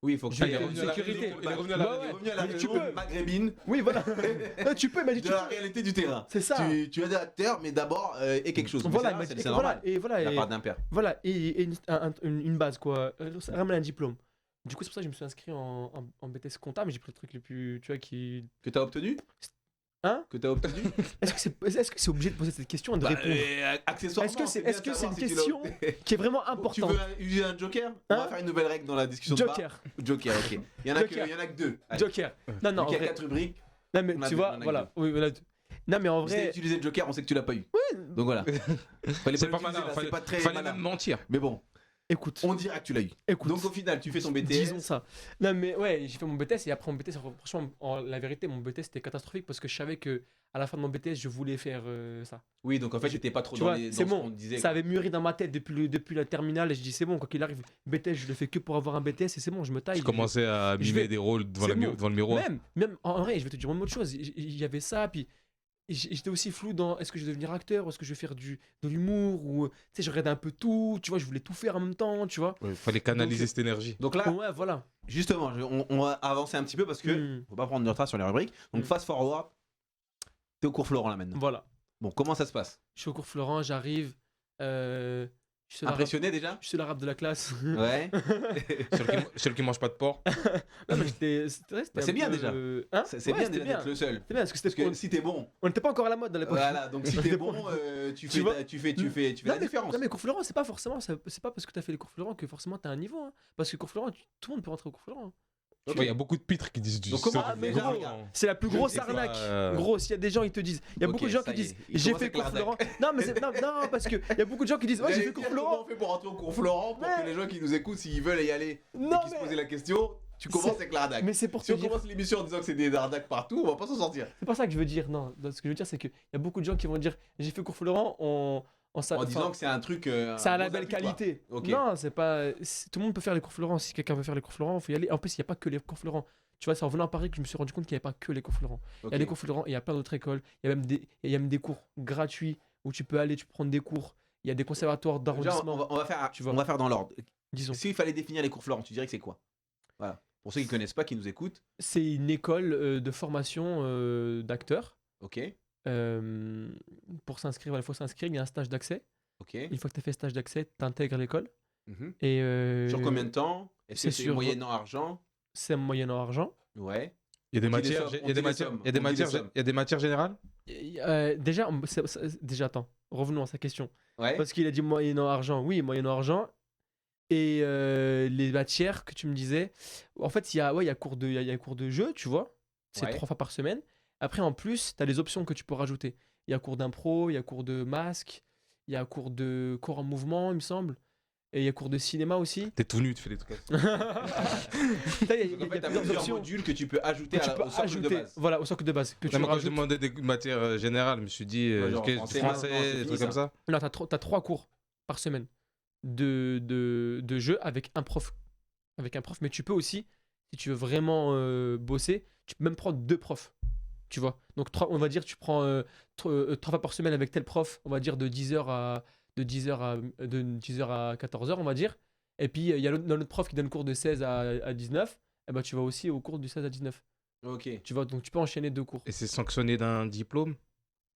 Oui, il faut que Je- tu aies sécurité. Il est revenu à Bah la, ouais. il est revenu à la Mais tu région peux. maghrébine Oui, voilà. Non, tu peux, imagine, de tu la peux. réalité du terrain. C'est ça. Tu es acteur, mais d'abord, et quelque chose. Mais Voilà, c'est mais- c'est et normal. voilà, et voilà, La et- part d'un père. voilà, et une base, quoi. Ramène un diplôme. Du coup, c'est pour ça que je me suis inscrit en BTS comptable, mais j'ai pris le truc le plus, tu vois, qui... Que t'as obtenu Hein? Que t'as obtenu Est-ce que c'est obligé de poser cette question et de répondre Accessoirement. Est-ce que c'est bien une de savoir si tu l'as question obtenu. qui est vraiment Tu importante? veux utiliser un joker On va Hein? faire une nouvelle règle dans la discussion de bar. Joker. Joker, ok. Il y en a Joker. que deux. Allez. Joker. Non, non, Vu en qu'il y a vrai. 4 rubriques. Non, mais on a tu deux, vois, on a voilà. deux. Oui, voilà. Non, mais en Si t'as vrai. utilisé le joker, on sait que tu l'as pas eu. Donc voilà. Fallait C'est pas l'utiliser, malin, là, fallait c'est pas très fallait malin. même mentir. Mais bon, Écoute. on dira que tu l'as eu. Écoute. Donc au final, tu fais ton BTS. Disons ça. Non, mais ouais, j'ai fait mon BTS et après mon BTS, franchement, la vérité, mon BTS c'était catastrophique parce que je savais que à la fin de mon BTS, je voulais faire ça. Oui, donc en fait, j'étais pas trop Tu dans vois, les. c'est dans ce bon. qu'on disait. Ça avait mûri dans ma tête depuis la terminale et je dis c'est bon, quoi qu'il arrive, BTS, je le fais que pour avoir un BTS et c'est bon, je me taille. Je commençais à je mimer vais- des rôles devant, c'est bon. devant le miroir. Même en vrai, je vais te dire une autre chose. Il y avait ça, puis j'étais aussi flou dans est-ce que je vais devenir acteur, ou est-ce que je vais faire de l'humour, ou tu sais, je regardais un peu tout, tu vois, je voulais tout faire en même temps, tu vois. Il fallait canaliser Donc, cette énergie. Donc là, Ouais, voilà. justement, on va avancer un petit peu parce que Hmm. faut pas prendre de retard sur les rubriques. Donc Mm. fast forward, t'es au cours Florent là maintenant. Voilà. Bon, comment ça se passe Je suis au cours Florent, j'arrive. Je suis Impressionné déjà je suis l'arabe de la classe. Ouais. Celui qui mange pas de porc. Non, mais c'était vrai, c'était Bah, c'est un bien peu, déjà. Hein C'est Ouais, bien c'était déjà d'être le seul. C'est bien parce que Parce c'était que si t'es bon, on n'était pas encore à la mode à l'époque. voilà, donc si t'es bon, tu Tu vois fais Non, la mais- différence. Non mais cours Florent, c'est pas forcément, c'est pas parce que t'as fait les cours Florent que forcément t'as un niveau. Hein. Parce que cours Florent, tout le monde peut rentrer au cours Florent. Hein. Ok. Il y a beaucoup de pitres qui disent du Donc comment- sort. mais déjà, gros, regarde. C'est la plus Je grosse sais pas, arnaque. Gros, s'il y a des gens, ils te disent. Il y a Ok, beaucoup de gens ça qui y est, disent il j'ai commence fait avec cours l'arnaque. Florent. Non, mais non, parce que il y a beaucoup de gens qui disent ouais, j'ai J'allais fait cours dire, Florent. Comment on fait pour rentrer au cours Florent pour Mais- que les gens qui nous écoutent, s'ils veulent y aller Non, et qui se posaient la question, tu commences C'est- avec l'arnaque. mais c'est pour Si te on dire. commence l'émission en disant que c'est des arnaques partout, on va pas s'en sortir. C'est pas ça que je veux dire. Non, ce que je veux dire, c'est qu'il y a beaucoup de gens qui vont dire j'ai fait cours Florent En disant que c'est un truc. ça a un la gros belle appui, quoi. qualité. Ok. Non, c'est pas. Tout le monde peut faire les cours Florent. Si quelqu'un veut faire les cours Florent, il faut y aller. En plus, il n'y a pas que les cours Florent. Tu vois, c'est en venant à Paris que je me suis rendu compte qu'il n'y avait pas que les cours Florent. Il Ok. y a les cours Florent, il y a plein d'autres écoles. Il y a même des cours gratuits où tu peux aller, tu peux prendre des cours. Il y a des conservatoires Déjà, d'arrondissement. on va faire, Tu vois. on va faire dans l'ordre. Disons. S'il fallait définir les cours Florent, tu dirais que c'est quoi? Voilà. Pour ceux qui connaissent pas, qui nous écoutent. C'est une école de formation d'acteurs. Ok. Pour s'inscrire, il faut s'inscrire. Il y a un stage d'accès. Ok. Une fois que tu as fait stage d'accès, tu intègres l'école. Mhm. Et Sur combien de temps? Est-ce que c'est c'est sur- moyennant argent? c'est moyennant argent. Ouais. Il y a des On dit des matières, sommes, il y a des on dit des matières, sommes, il y a des on dit des matières, sommes. il y a des matières générales. Déjà, attends. Revenons à sa question. Ouais. Parce qu'il a dit moyennant argent. Oui, moyennant argent. Et les matières que tu me disais, en fait, il y a cours de jeu, tu vois. C'est Ouais. 3 fois par semaine. Après, en plus, tu as les options que tu peux rajouter. Il y a cours d'impro, il y a cours de masque, il y a cours de corps en mouvement, il me semble. Et il y a cours de cinéma aussi. T'es tout nu, tu fais des trucs. Là, il y a, Donc, en il y fait, a t'as plusieurs plusieurs options modules que tu peux ajouter que tu peux au socle de ajouter. base. Voilà, au socle de base. Que tu Moi, quand je rajoutes. demandais des matières générales, je me suis dit, Ouais, genre ok, français, français, non, c'est des fini, trucs comme ça. Non, t'as 3 cours par semaine de jeu avec un prof. Mais tu peux aussi, si tu veux vraiment bosser, tu peux même prendre 2 profs. Tu vois. Donc on va dire tu prends 3 fois par semaine avec tel prof, on va dire de 10h à 14h, on va dire. Et puis il y a notre prof qui donne cours de 16 à 19, et ben tu vas aussi au cours du 16 à 19. Ok. Tu vois, donc tu peux enchaîner 2 cours. Et c'est sanctionné d'un diplôme.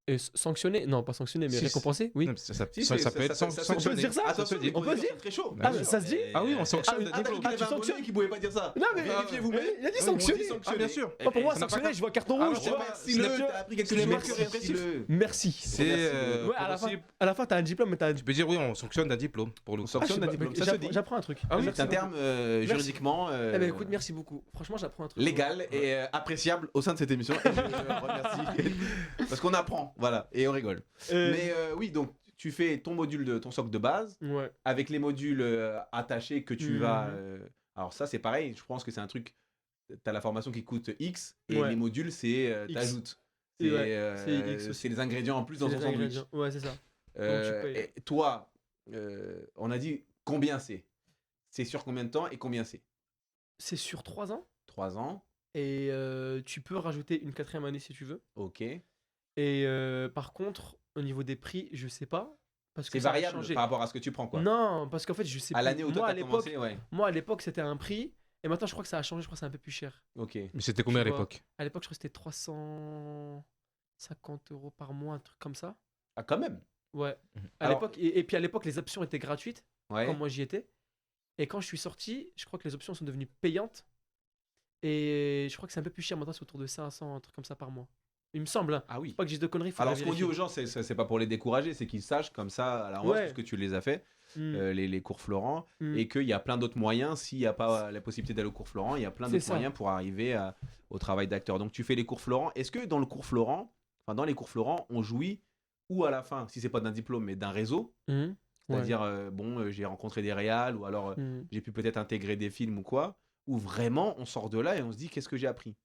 Et sanctionner, non pas sanctionner, mais Si, récompensé, oui. Non, ça Si, ça c'est- peut être ça se sanctionné. dire ça Attention, se dit. les On peut producteurs dire sont très chaud. Ah, Bien ça sûr. se dit Ah oui, on sanctionne Ah, des t'as dit diplômes. qu'il avait tu un sanctionnes bonnet qui pouvait pas dire ça. Non, mais Vérifiez vous-même. il a dit Oui, sanctionner. on dit Ah, bien sûr. Pas pour moi, Ça n'a pas sanctionner, je vois carton Ah, rouge, non, tu vois. Remercie-le, t'as appris quelque chose. Je Merci, remercie. remercie-le. Merci. C'est Ouais, à la fin, possible. à la fin, t'as un diplôme, mais t'as. Tu peux dire oui, on sanctionne d'un diplôme pour le On coup. sanctionne je sais d'un pas, diplôme, mais ça se dit. J'apprends un truc. Ah oui, C'est un terme juridiquement. Eh ben écoute, merci beaucoup. Franchement, j'apprends un truc. Légal et appréciable au sein de cette émission. Et je remercie. Parce qu'on apprend, voilà, et on rigole. Mais oui, donc tu fais ton module de ton socle de base Ouais. avec les modules attachés que tu Mhm. vas. Alors ça, c'est pareil. Je pense que c'est un truc. T'as la formation qui coûte X et Ouais. les modules, c'est X. t'ajoutes. Et C'est ouais, c'est X aussi. c'est les ingrédients en plus dans C'est ton les sandwich. ingrédients. Ouais, c'est ça. Euh, tu payes. et toi, on a dit combien c'est. C'est sur combien de temps et combien c'est? C'est sur 3 ans. 3 ans. Et tu peux rajouter une 4e année si tu veux. Ok. Et par contre, au niveau des prix, je sais pas. Parce que C'est ça a variable changé. par rapport à ce que tu prends, quoi. Non, parce qu'en fait, je sais À plus. l'année où toi Moi, à t'as l'époque, commencé, ouais. moi, à l'époque, c'était un prix. Et maintenant, je crois que ça a changé. Je crois que c'est un peu plus cher. Ok. Mais c'était combien à Tu vois. l'époque? À l'époque, je crois que c'était 350 € par mois, un truc comme ça. Ah, quand même. Ouais. Mhm. À Alors- l'époque, et puis à l'époque, les options étaient gratuites Ouais. quand moi j'y étais. Et quand je suis sorti, je crois que les options sont devenues payantes. Et je crois que c'est un peu plus cher maintenant, c'est autour de 500, un truc comme ça par mois. Il me semble. Hein. Ah oui. Faut pas que je dise de conneries. Alors, ce qu'on dit aux gens, c'est pas pour les décourager, c'est qu'ils sachent comme ça à l'avance, Ouais. parce que tu les as fait, les cours Florent, Mm. et qu'il y a plein d'autres moyens. S'il n'y a pas la possibilité d'aller au cours Florent, il y a plein C'est d'autres ça. moyens pour arriver au travail d'acteur. Donc, tu fais les cours Florent. Est-ce que dans le cours Florent, enfin, dans les cours Florent, on jouit ou à la fin, si c'est pas d'un diplôme, mais d'un réseau, c'est-à-dire, j'ai rencontré des réals, ou alors j'ai pu peut-être intégrer des films ou quoi, où vraiment on sort de là et on se dit qu'est-ce que j'ai appris.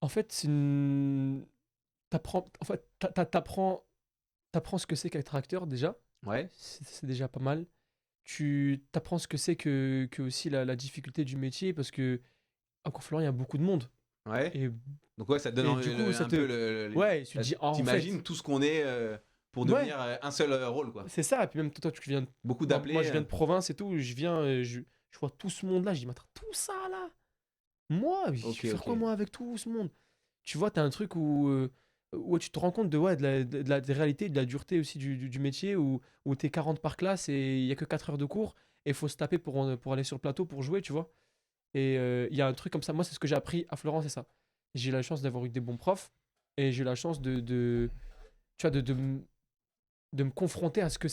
En fait, t'apprends ce que c'est qu'être acteur déjà. Ouais. C'est déjà pas mal. Tu t'apprends ce que c'est que aussi la difficulté du métier parce que à Cours-Florent, il y a beaucoup de monde. Ouais. Et Donc ouais, ça te donne Et du coup, un ça te- peu le. ouais, tu te dis, en T'imagines fait, tout ce qu'on est pour Ouais. devenir un seul rôle, quoi. c'est ça. Et puis même toi, tu viens. Beaucoup Moi, d'appelés. moi, je viens de province et tout. Je viens, je vois tout ce monde-là. Je dis, mais attends, tout ça là. Moi, je Ok, vais faire ok. quoi moi avec tout ce monde? Tu vois, t'as un truc où tu te rends compte des réalités, de la dureté aussi du métier, où t'es 40 par classe et il y a que 4 heures de cours et il faut se taper pour aller sur le plateau pour jouer, tu vois. Et il y a un truc comme ça. Moi, c'est ce que j'ai appris à Florence, c'est ça. J'ai eu la chance d'avoir eu des bons profs et j'ai eu la chance tu vois, de me confronter à ce que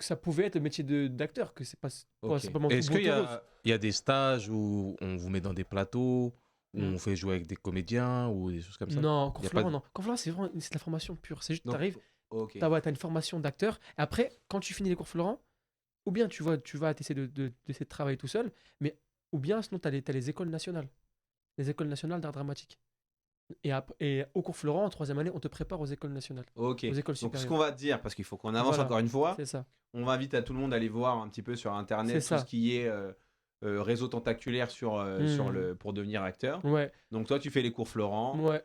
ça pouvait être le métier d'acteur, que c'est pas Ok. simplement tout Est-ce beau, qu'il tout rose. y a des stages où on vous met dans des plateaux, où Mm. on fait jouer avec des comédiens ou des choses comme ça? Non, Y a Cours pas Florent, de- non. Cours Florent, c'est vraiment c'est de la formation pure. C'est juste, Donc, t'arrives, ok. t'as une formation d'acteur. Et après, quand tu finis les cours Florent, ou bien tu vas essayer d'essayer de travailler tout seul, mais ou bien sinon, t'as les écoles nationales. Les écoles nationales d'art dramatique. Et au cours Florent, en troisième année, on te prépare aux écoles nationales, Ok. aux écoles Donc ce supérieures. qu'on va te dire, parce qu'il faut qu'on avance Voilà. encore une fois, C'est ça. on va inviter à tout le monde à aller voir un petit peu sur internet C'est tout ça. ce qui est réseau tentaculaire pour devenir acteur. Ouais, Donc toi, tu fais les cours Florent. ouais.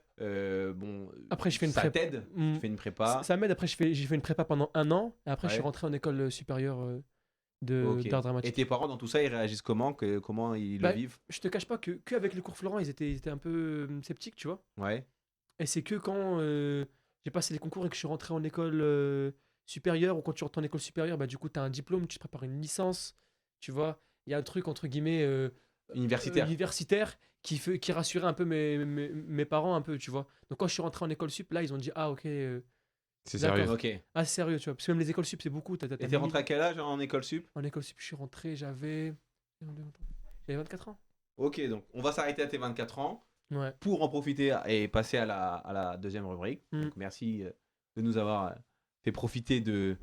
Bon, Après, je fais une ça prépa. t'aide. Mm. Tu fais une prépa. Ça m'aide. Après, j'ai fait une prépa pendant 1 an. Et après, je suis Ouais. rentré en école supérieure Ok. d'art Et dramatique. tes parents dans tout ça, ils réagissent comment comment ils Bah, le vivent? Je te cache pas que avec les cours Florent, ils étaient un peu sceptiques, tu vois. Ouais. Et c'est que quand j'ai passé les concours et que je suis rentré en école supérieure, ou quand tu rentres en école supérieure, bah, du coup, tu as un diplôme, tu te prépares une licence, tu vois. Il y a un truc, entre guillemets, universitaire qui rassurait un peu mes parents, un peu, tu vois. Donc quand je suis rentré en école sup, là, ils ont dit, ah ok, C'est D'accord. sérieux. Ok. Et ah c'est sérieux, tu vois. Parce que même les écoles sup, c'est beaucoup. T'as t'es rentré à quel âge en école sup? En école sup, je suis rentré, j'avais 24 ans. Ok, donc on va s'arrêter à tes 24 ans Ouais. pour en profiter et passer à la deuxième rubrique. Mm. Donc merci de nous avoir fait profiter de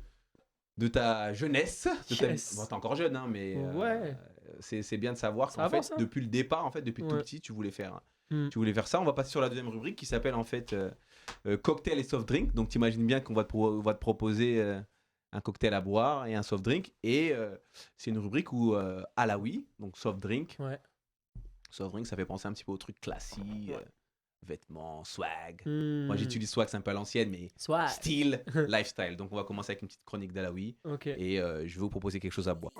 ta jeunesse. Yes. Bon, t'es encore jeune, hein, mais Ouais. c'est bien de savoir Ça qu'en fait, avance, hein. depuis le départ, en fait, depuis tout Ouais. petit, tu voulais faire Mm. ça. On va passer sur la deuxième rubrique qui s'appelle en fait cocktail et soft drink. Donc t'imagines bien qu'on va va te proposer un cocktail à boire et un soft drink. Et c'est une rubrique où à la oui, donc soft drink. Ouais. Soft drink, ça fait penser un petit peu au truc classique, vêtements, swag. Mm. Moi j'utilise swag, c'est un peu à l'ancienne, mais Swag. style, lifestyle. Donc on va commencer avec une petite chronique d'Alaoui Ok. et je vais vous proposer quelque chose à boire.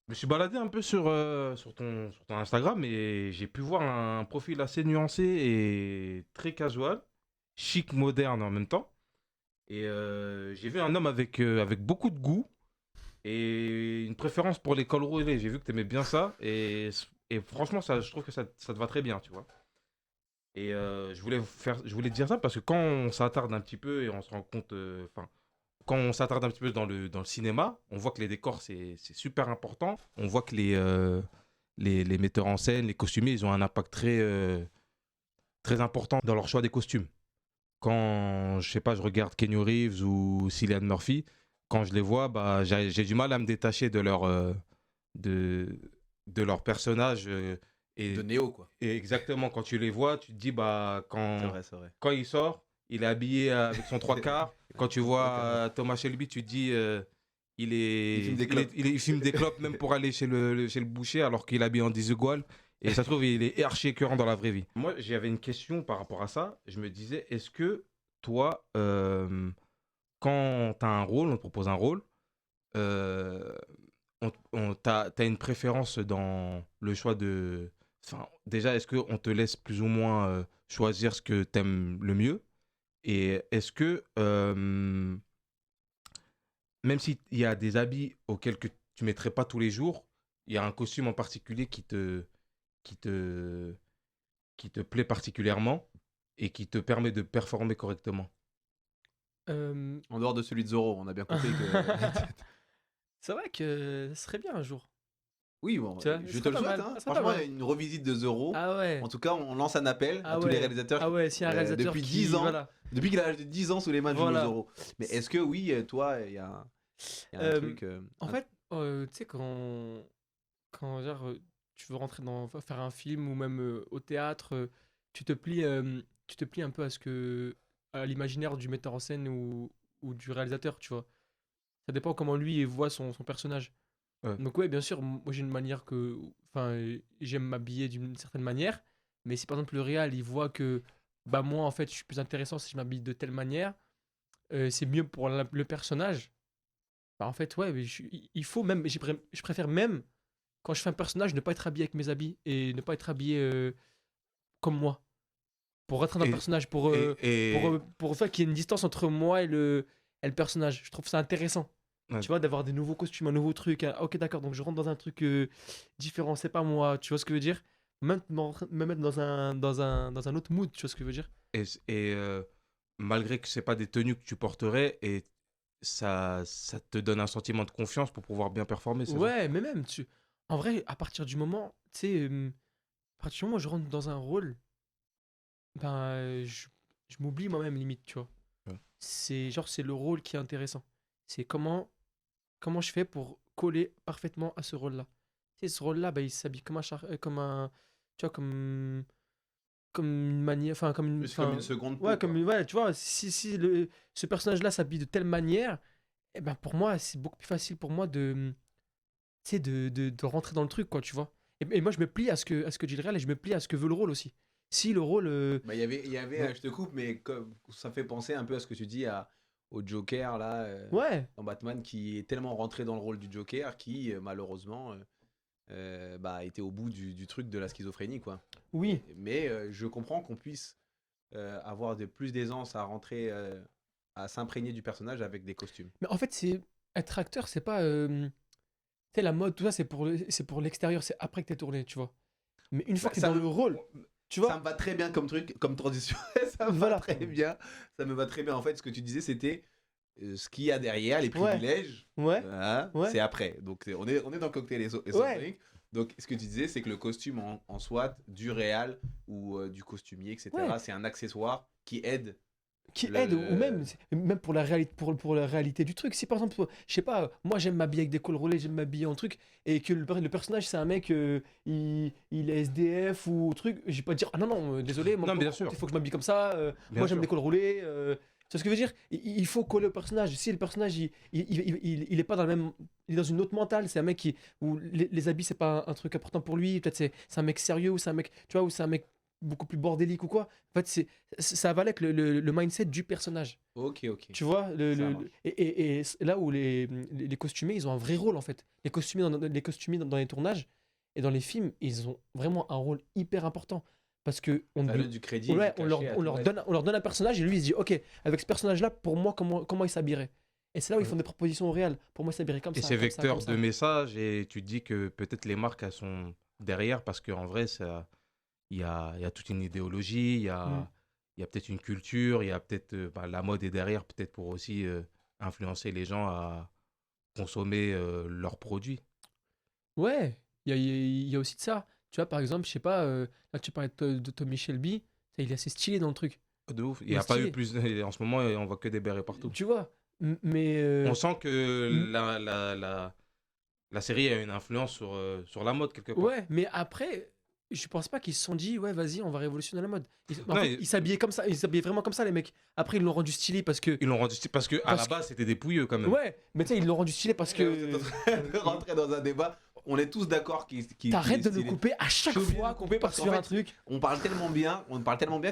Je me suis baladé un peu sur ton Instagram et j'ai pu voir un profil assez nuancé et très casual, chic, moderne en même temps. Et j'ai vu un homme avec beaucoup de goût et une préférence pour les cols roulés. J'ai vu que tu aimais bien ça et franchement, je trouve que ça te va très bien, tu vois. Et je voulais te dire ça parce que quand on s'attarde un petit peu et on se rend compte, quand on s'attarde un petit peu dans le cinéma, on voit que les décors, c'est super important. On voit que les metteurs en scène, les costumiers, ils ont un impact très important dans leur choix des costumes. Quand, je sais pas, je regarde Keanu Reeves ou Cillian Murphy, quand je les vois, bah, j'ai du mal à me détacher de leur personnage. Et De Néo, quoi. exactement, quand tu les vois, tu te dis, bah, C'est vrai. quand il sort, il est habillé avec son trois quarts. Quand tu vois Thomas Shelby, tu te dis, il fume des clopes. il fume des clopes même pour aller chez le boucher alors qu'il est habillé en désigual. Et ça se trouve, il est archi écœurant dans la vraie vie. Moi, j'avais une question par rapport à ça. Je me disais, est-ce que toi, quand tu as un rôle, on te propose un rôle, euh, t'as une préférence dans le choix de... Enfin, déjà, est-ce qu'on te laisse plus ou moins choisir ce que tu aimes le mieux? Et est-ce que, même s'il y a des habits auxquels que tu mettrais pas tous les jours, il y a un costume en particulier qui te, qui te plaît particulièrement et qui te permet de performer correctement? Euh, En dehors de celui de Zoro, on a bien compris que. c'est vrai que ce serait bien un jour. Oui, bon, Tu vois, je ce te serait le pas souhaite. mal, Hein. ça serait pas Franchement, mal. une revisite de Zoro. Ah ouais. En tout cas, on lance un appel à Ah tous les ouais. réalisateurs. Ah ouais, s'il y a un réalisateur depuis qui... 10 ans, Voilà. depuis qu'il a l'âge de 10 ans sous les mains de Voilà. Zoro. Mais est-ce que, oui, toi, il y a un Euh, truc. En fait, tu sais, quand genre, tu veux rentrer dans... faire un film ou même au théâtre, tu te plies un peu à l'imaginaire du metteur en scène ou du réalisateur, tu vois. Ça dépend comment lui il voit son personnage. Ouais. Donc ouais, bien sûr, moi j'ai une manière que... Enfin, j'aime m'habiller d'une certaine manière, mais si par exemple le réal, il voit que, bah moi, en fait, je suis plus intéressant si je m'habille de telle manière, c'est mieux pour le personnage. Bah en fait, ouais, mais il faut même... Je préfère même, quand je fais un personnage, ne pas être habillé avec mes habits et ne pas être habillé comme moi. Pour rentrer dans le Et, personnage, et pour faire qu'il y ait une distance entre moi et le personnage. Je trouve ça intéressant. ouais. Tu vois, d'avoir des nouveaux costumes, un nouveau truc. Ah, ok, d'accord, donc je rentre dans un truc différent, c'est pas moi. Tu vois ce que je veux dire? Maintenant, me mettre dans un autre mood, tu vois ce que je veux dire? Et malgré que c'est pas des tenues que tu porterais, et ça te donne un sentiment de confiance pour pouvoir bien performer, c'est ça? Ouais, mais même, en vrai, à partir du moment, tu sais, à partir du moment où je rentre dans un rôle, ben, je m'oublie moi-même, limite, tu vois. Ouais. C'est le rôle qui est intéressant. C'est comment je fais pour coller parfaitement à ce rôle-là. Tu sais, ce rôle-là, bah, il s'habille comme un, tu vois, comme une manière, enfin, Plus comme une seconde peau, ouais, quoi. ouais, tu vois, si ce personnage-là s'habille de telle manière, eh ben, pour moi, c'est beaucoup plus facile pour moi tu sais, de rentrer dans le truc, quoi, tu vois. Et moi, je me plie à ce que dit le réel et je me plie à ce que veut le rôle aussi. Si le rôle, Bah, il y avait Ouais. je te coupe, mais comme, ça fait penser un peu à ce que tu dis au Joker, là, ouais, dans Batman, qui est tellement rentré dans le rôle du Joker, qui, malheureusement, bah, était au bout du truc de la schizophrénie, quoi. oui, Mais je comprends qu'on puisse avoir plus d'aisance à rentrer, à s'imprégner du personnage avec des costumes. mais en fait, être acteur, c'est pas, tu sais, la mode, tout ça, c'est pour l'extérieur, c'est après que t'es tourné, tu vois. Mais une fois Bah, que t'es dans le rôle, tu vois, Ça me va très bien comme truc, comme transition. Ça me va Voilà. très bien. Ça me va très bien. En fait, ce que tu disais, c'était ce qu'il y a derrière, les Ouais. privilèges. ouais, Hein, Ouais. c'est après. Donc, on est dans Cocktail et Soft Ouais. Drink. Donc, ce que tu disais, c'est que le costume en soi, du réal ou du costumier, etc., Ouais. c'est un accessoire qui aide. qui Le- aide, ou même pour la réalité, pour la réalité du truc. Si par exemple, je sais pas, moi j'aime m'habiller avec des cols roulés, j'aime m'habiller en truc, et que le personnage c'est un mec, il est SDF ou truc, j'ai pas dire, ah non, non, désolé, moi, Non, bien par contre, sûr. il faut que je m'habille comme ça, Bien moi j'aime sûr. les cols roulés. Tu vois ce que je veux dire? Il faut coller au personnage. Si le personnage il est pas dans le même. Il est dans une autre mentale, c'est un mec où les habits c'est pas un truc important pour lui, peut-être c'est un mec sérieux, ou c'est un mec, tu vois, ou c'est un mec beaucoup plus bordélique ou quoi. En fait, ça va avec le mindset du personnage. Ok, ok. Tu vois, Ça marche. et c'est là où les costumiers, ils ont un vrai rôle en fait. Les costumiers dans les tournages et dans les films, ils ont vraiment un rôle hyper important. Parce que Ça donne du crédit. ouais, du on leur, cachet à on tout leur le donne, on leur donne un personnage et lui il se dit, ok, avec ce personnage-là, pour moi, comment il s'habillerait. Et c'est là où ils Ouais. font des propositions au réel. Pour moi, il s'habillerait comme Et ça. c'est comme ça, vecteur comme ça. de messages, et tu te dis que peut-être les marques, elles sont derrière, parce qu'en vrai, il y a toute une idéologie, Mm. il y a peut-être une culture, il y a peut-être la mode est derrière, peut-être pour aussi influencer les gens à consommer leurs produits. Ouais, il y a aussi de ça. Tu vois, par exemple, je sais pas, là tu parlais de Tommy Shelby, il est assez stylé dans le truc. De ouf. Il Il n'y est a pas eu stylé. plus. En ce moment, on voit que des bérets partout. Tu vois, mais On sent que Mm. la série a une influence sur la mode quelque part. ouais, mais après, je pense pas qu'ils se sont dit, ouais, vas-y, on va révolutionner la mode. En Non, fait, ils s'habillaient comme ça, ils s'habillaient vraiment comme ça, les mecs. Après, ils l'ont rendu stylé parce que. Ils l'ont rendu stylé parce que à la Parce que- base, c'était des pouilleux quand même. Ouais, mais tu sais, ils l'ont rendu stylé parce Vous êtes que. en train de rentrer dans un débat. On est tous d'accord qu'il T'arrêtes est de nous stylé. couper à chaque Je suis obligé fois de qu'on couper part parce sur qu'en un fait, truc. on parle tellement bien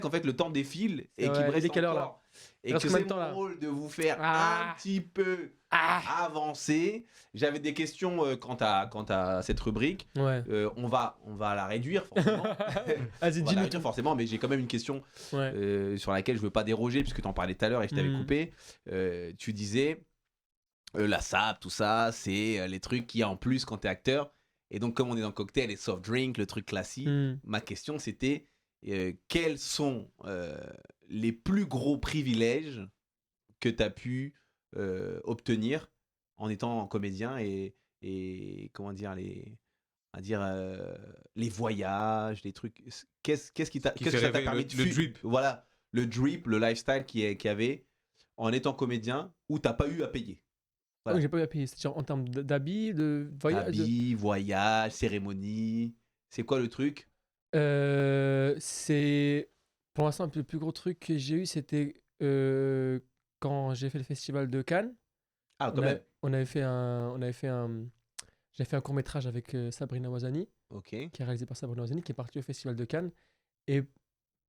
qu'en fait le temps défile et Ouais, qu'il me il reste est quelle heure, là encore et Reste que combien c'est de temps, mon là rôle de vous faire Ah. un petit peu avancer. J'avais des questions quant à cette rubrique. Ouais. On va la réduire forcément. Vas-y, On va la dis-nous réduire tout. forcément, mais j'ai quand même une question Ouais. sur laquelle je veux pas déroger puisque tu en parlais tout à l'heure et je t'avais Mhm. coupé. Tu disais la SAP, tout ça, c'est les trucs qu'il y a en plus quand tu es acteur. Et donc, comme on est dans le cocktail et soft drink, le truc classique, Hmm. ma question c'était quels sont les plus gros privilèges que tu as pu obtenir en étant comédien et comment dire, les voyages, les trucs. Qu'est-ce qui t'a, Qui qu'est-ce fait que ça t'a rêver, permis le de drip. Voilà, le drip, le lifestyle qu'il y avait en étant comédien où t'as pas eu à payer. Voilà. Oh, j'ai pas eu à payer. C'est-à-dire en termes d'habits, de voyage. Habits, voyages, cérémonies. C'est quoi le truc? C'est. Pour l'instant, le plus gros truc que j'ai eu, c'était quand j'ai fait le festival de Cannes. Ah, quand même. J'ai fait un court-métrage avec Sabrina Ouazani, Ok. qui est réalisé par Sabrina Ouazani, qui est parti au festival de Cannes. Et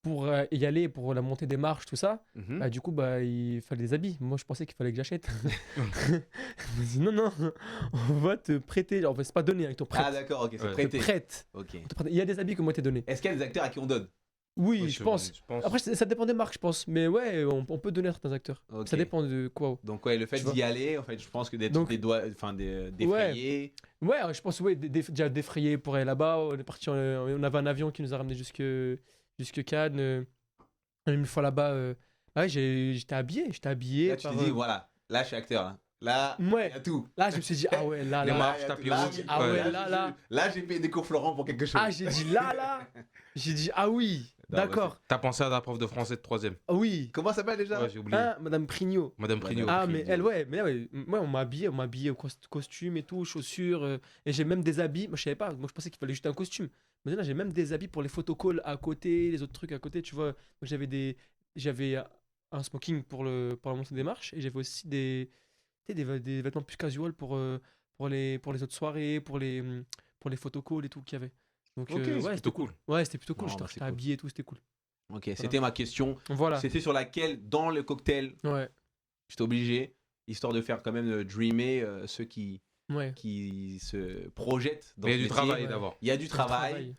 pour y aller, pour la montée des marches, tout ça, Mhm. bah, du coup, bah, il fallait des habits. Moi, je pensais qu'il fallait que j'achète. Je me dis, non, non, on va te prêter. En fait, c'est pas donné, hein, ils t'ont prêté. Ah, d'accord, ok, c'est Ouais. Ils te prêté. prêtent. Ok. On te prête. Il y a des habits que moi, t'es donné. Est-ce qu'il y a des acteurs à qui on donne? Oui, Ouais, je pense. Après, ça dépend des marques, je pense. Mais ouais, on peut donner à certains acteurs. Ok. Ça dépend de quoi. Donc, ouais, le fait Tu vois. d'y aller, en fait, je pense que d'être Donc- défrayé. Ouais, je pense, ouais, déjà défrayé pour aller là-bas. On est parti, on avait un avion qui nous a ramené jusque Cannes. Une fois là-bas, ouais, j'étais habillé. Là, tu t'es dit, voilà, là, je suis acteur. Là, Ouais. il y a tout. Là, je me suis dit, ah ouais, là, Les là. marches, il y a tapis tout. Là, rouge. j'ai- Ah ouais, là. Là, j'ai payé des cours Florent pour quelque chose. Ah, j'ai dit là. J'ai dit, ah oui, Non, bah, d'accord. T'as pensé à la prof de français de 3ème. Ah oui. Comment ça s'appelle déjà? Ouais, j'ai oublié. Hein, Madame Prignot. Madame Prignot. Ah, mais elle, ouais, on m'a habillé au costume et tout, chaussures, et j'ai même des habits. Moi, je savais pas, moi, je pensais qu'il fallait juste un costume. Mais là, j'ai même des habits pour les photocalls à côté, les autres trucs à côté, tu vois. Moi, j'avais un smoking pour la montée des marches, et j'avais aussi des vêtements plus casual pour les autres soirées, pour les photocalls et tout qu'il y avait. Donc, Ok, ouais, c'est c'était plutôt cool. cool. Ouais, c'était plutôt cool. Non, J'étais bah, c'est j'étais cool. habillé et tout, c'était cool. Ok, c'était ma question. Voilà. C'était sur laquelle, dans le cocktail, Ouais, j'étais obligé, histoire de faire quand même dreamer ceux qui ouais. se projettent dans Mais il y ce a du métier. travail Ouais. d'abord. Il y a du travail.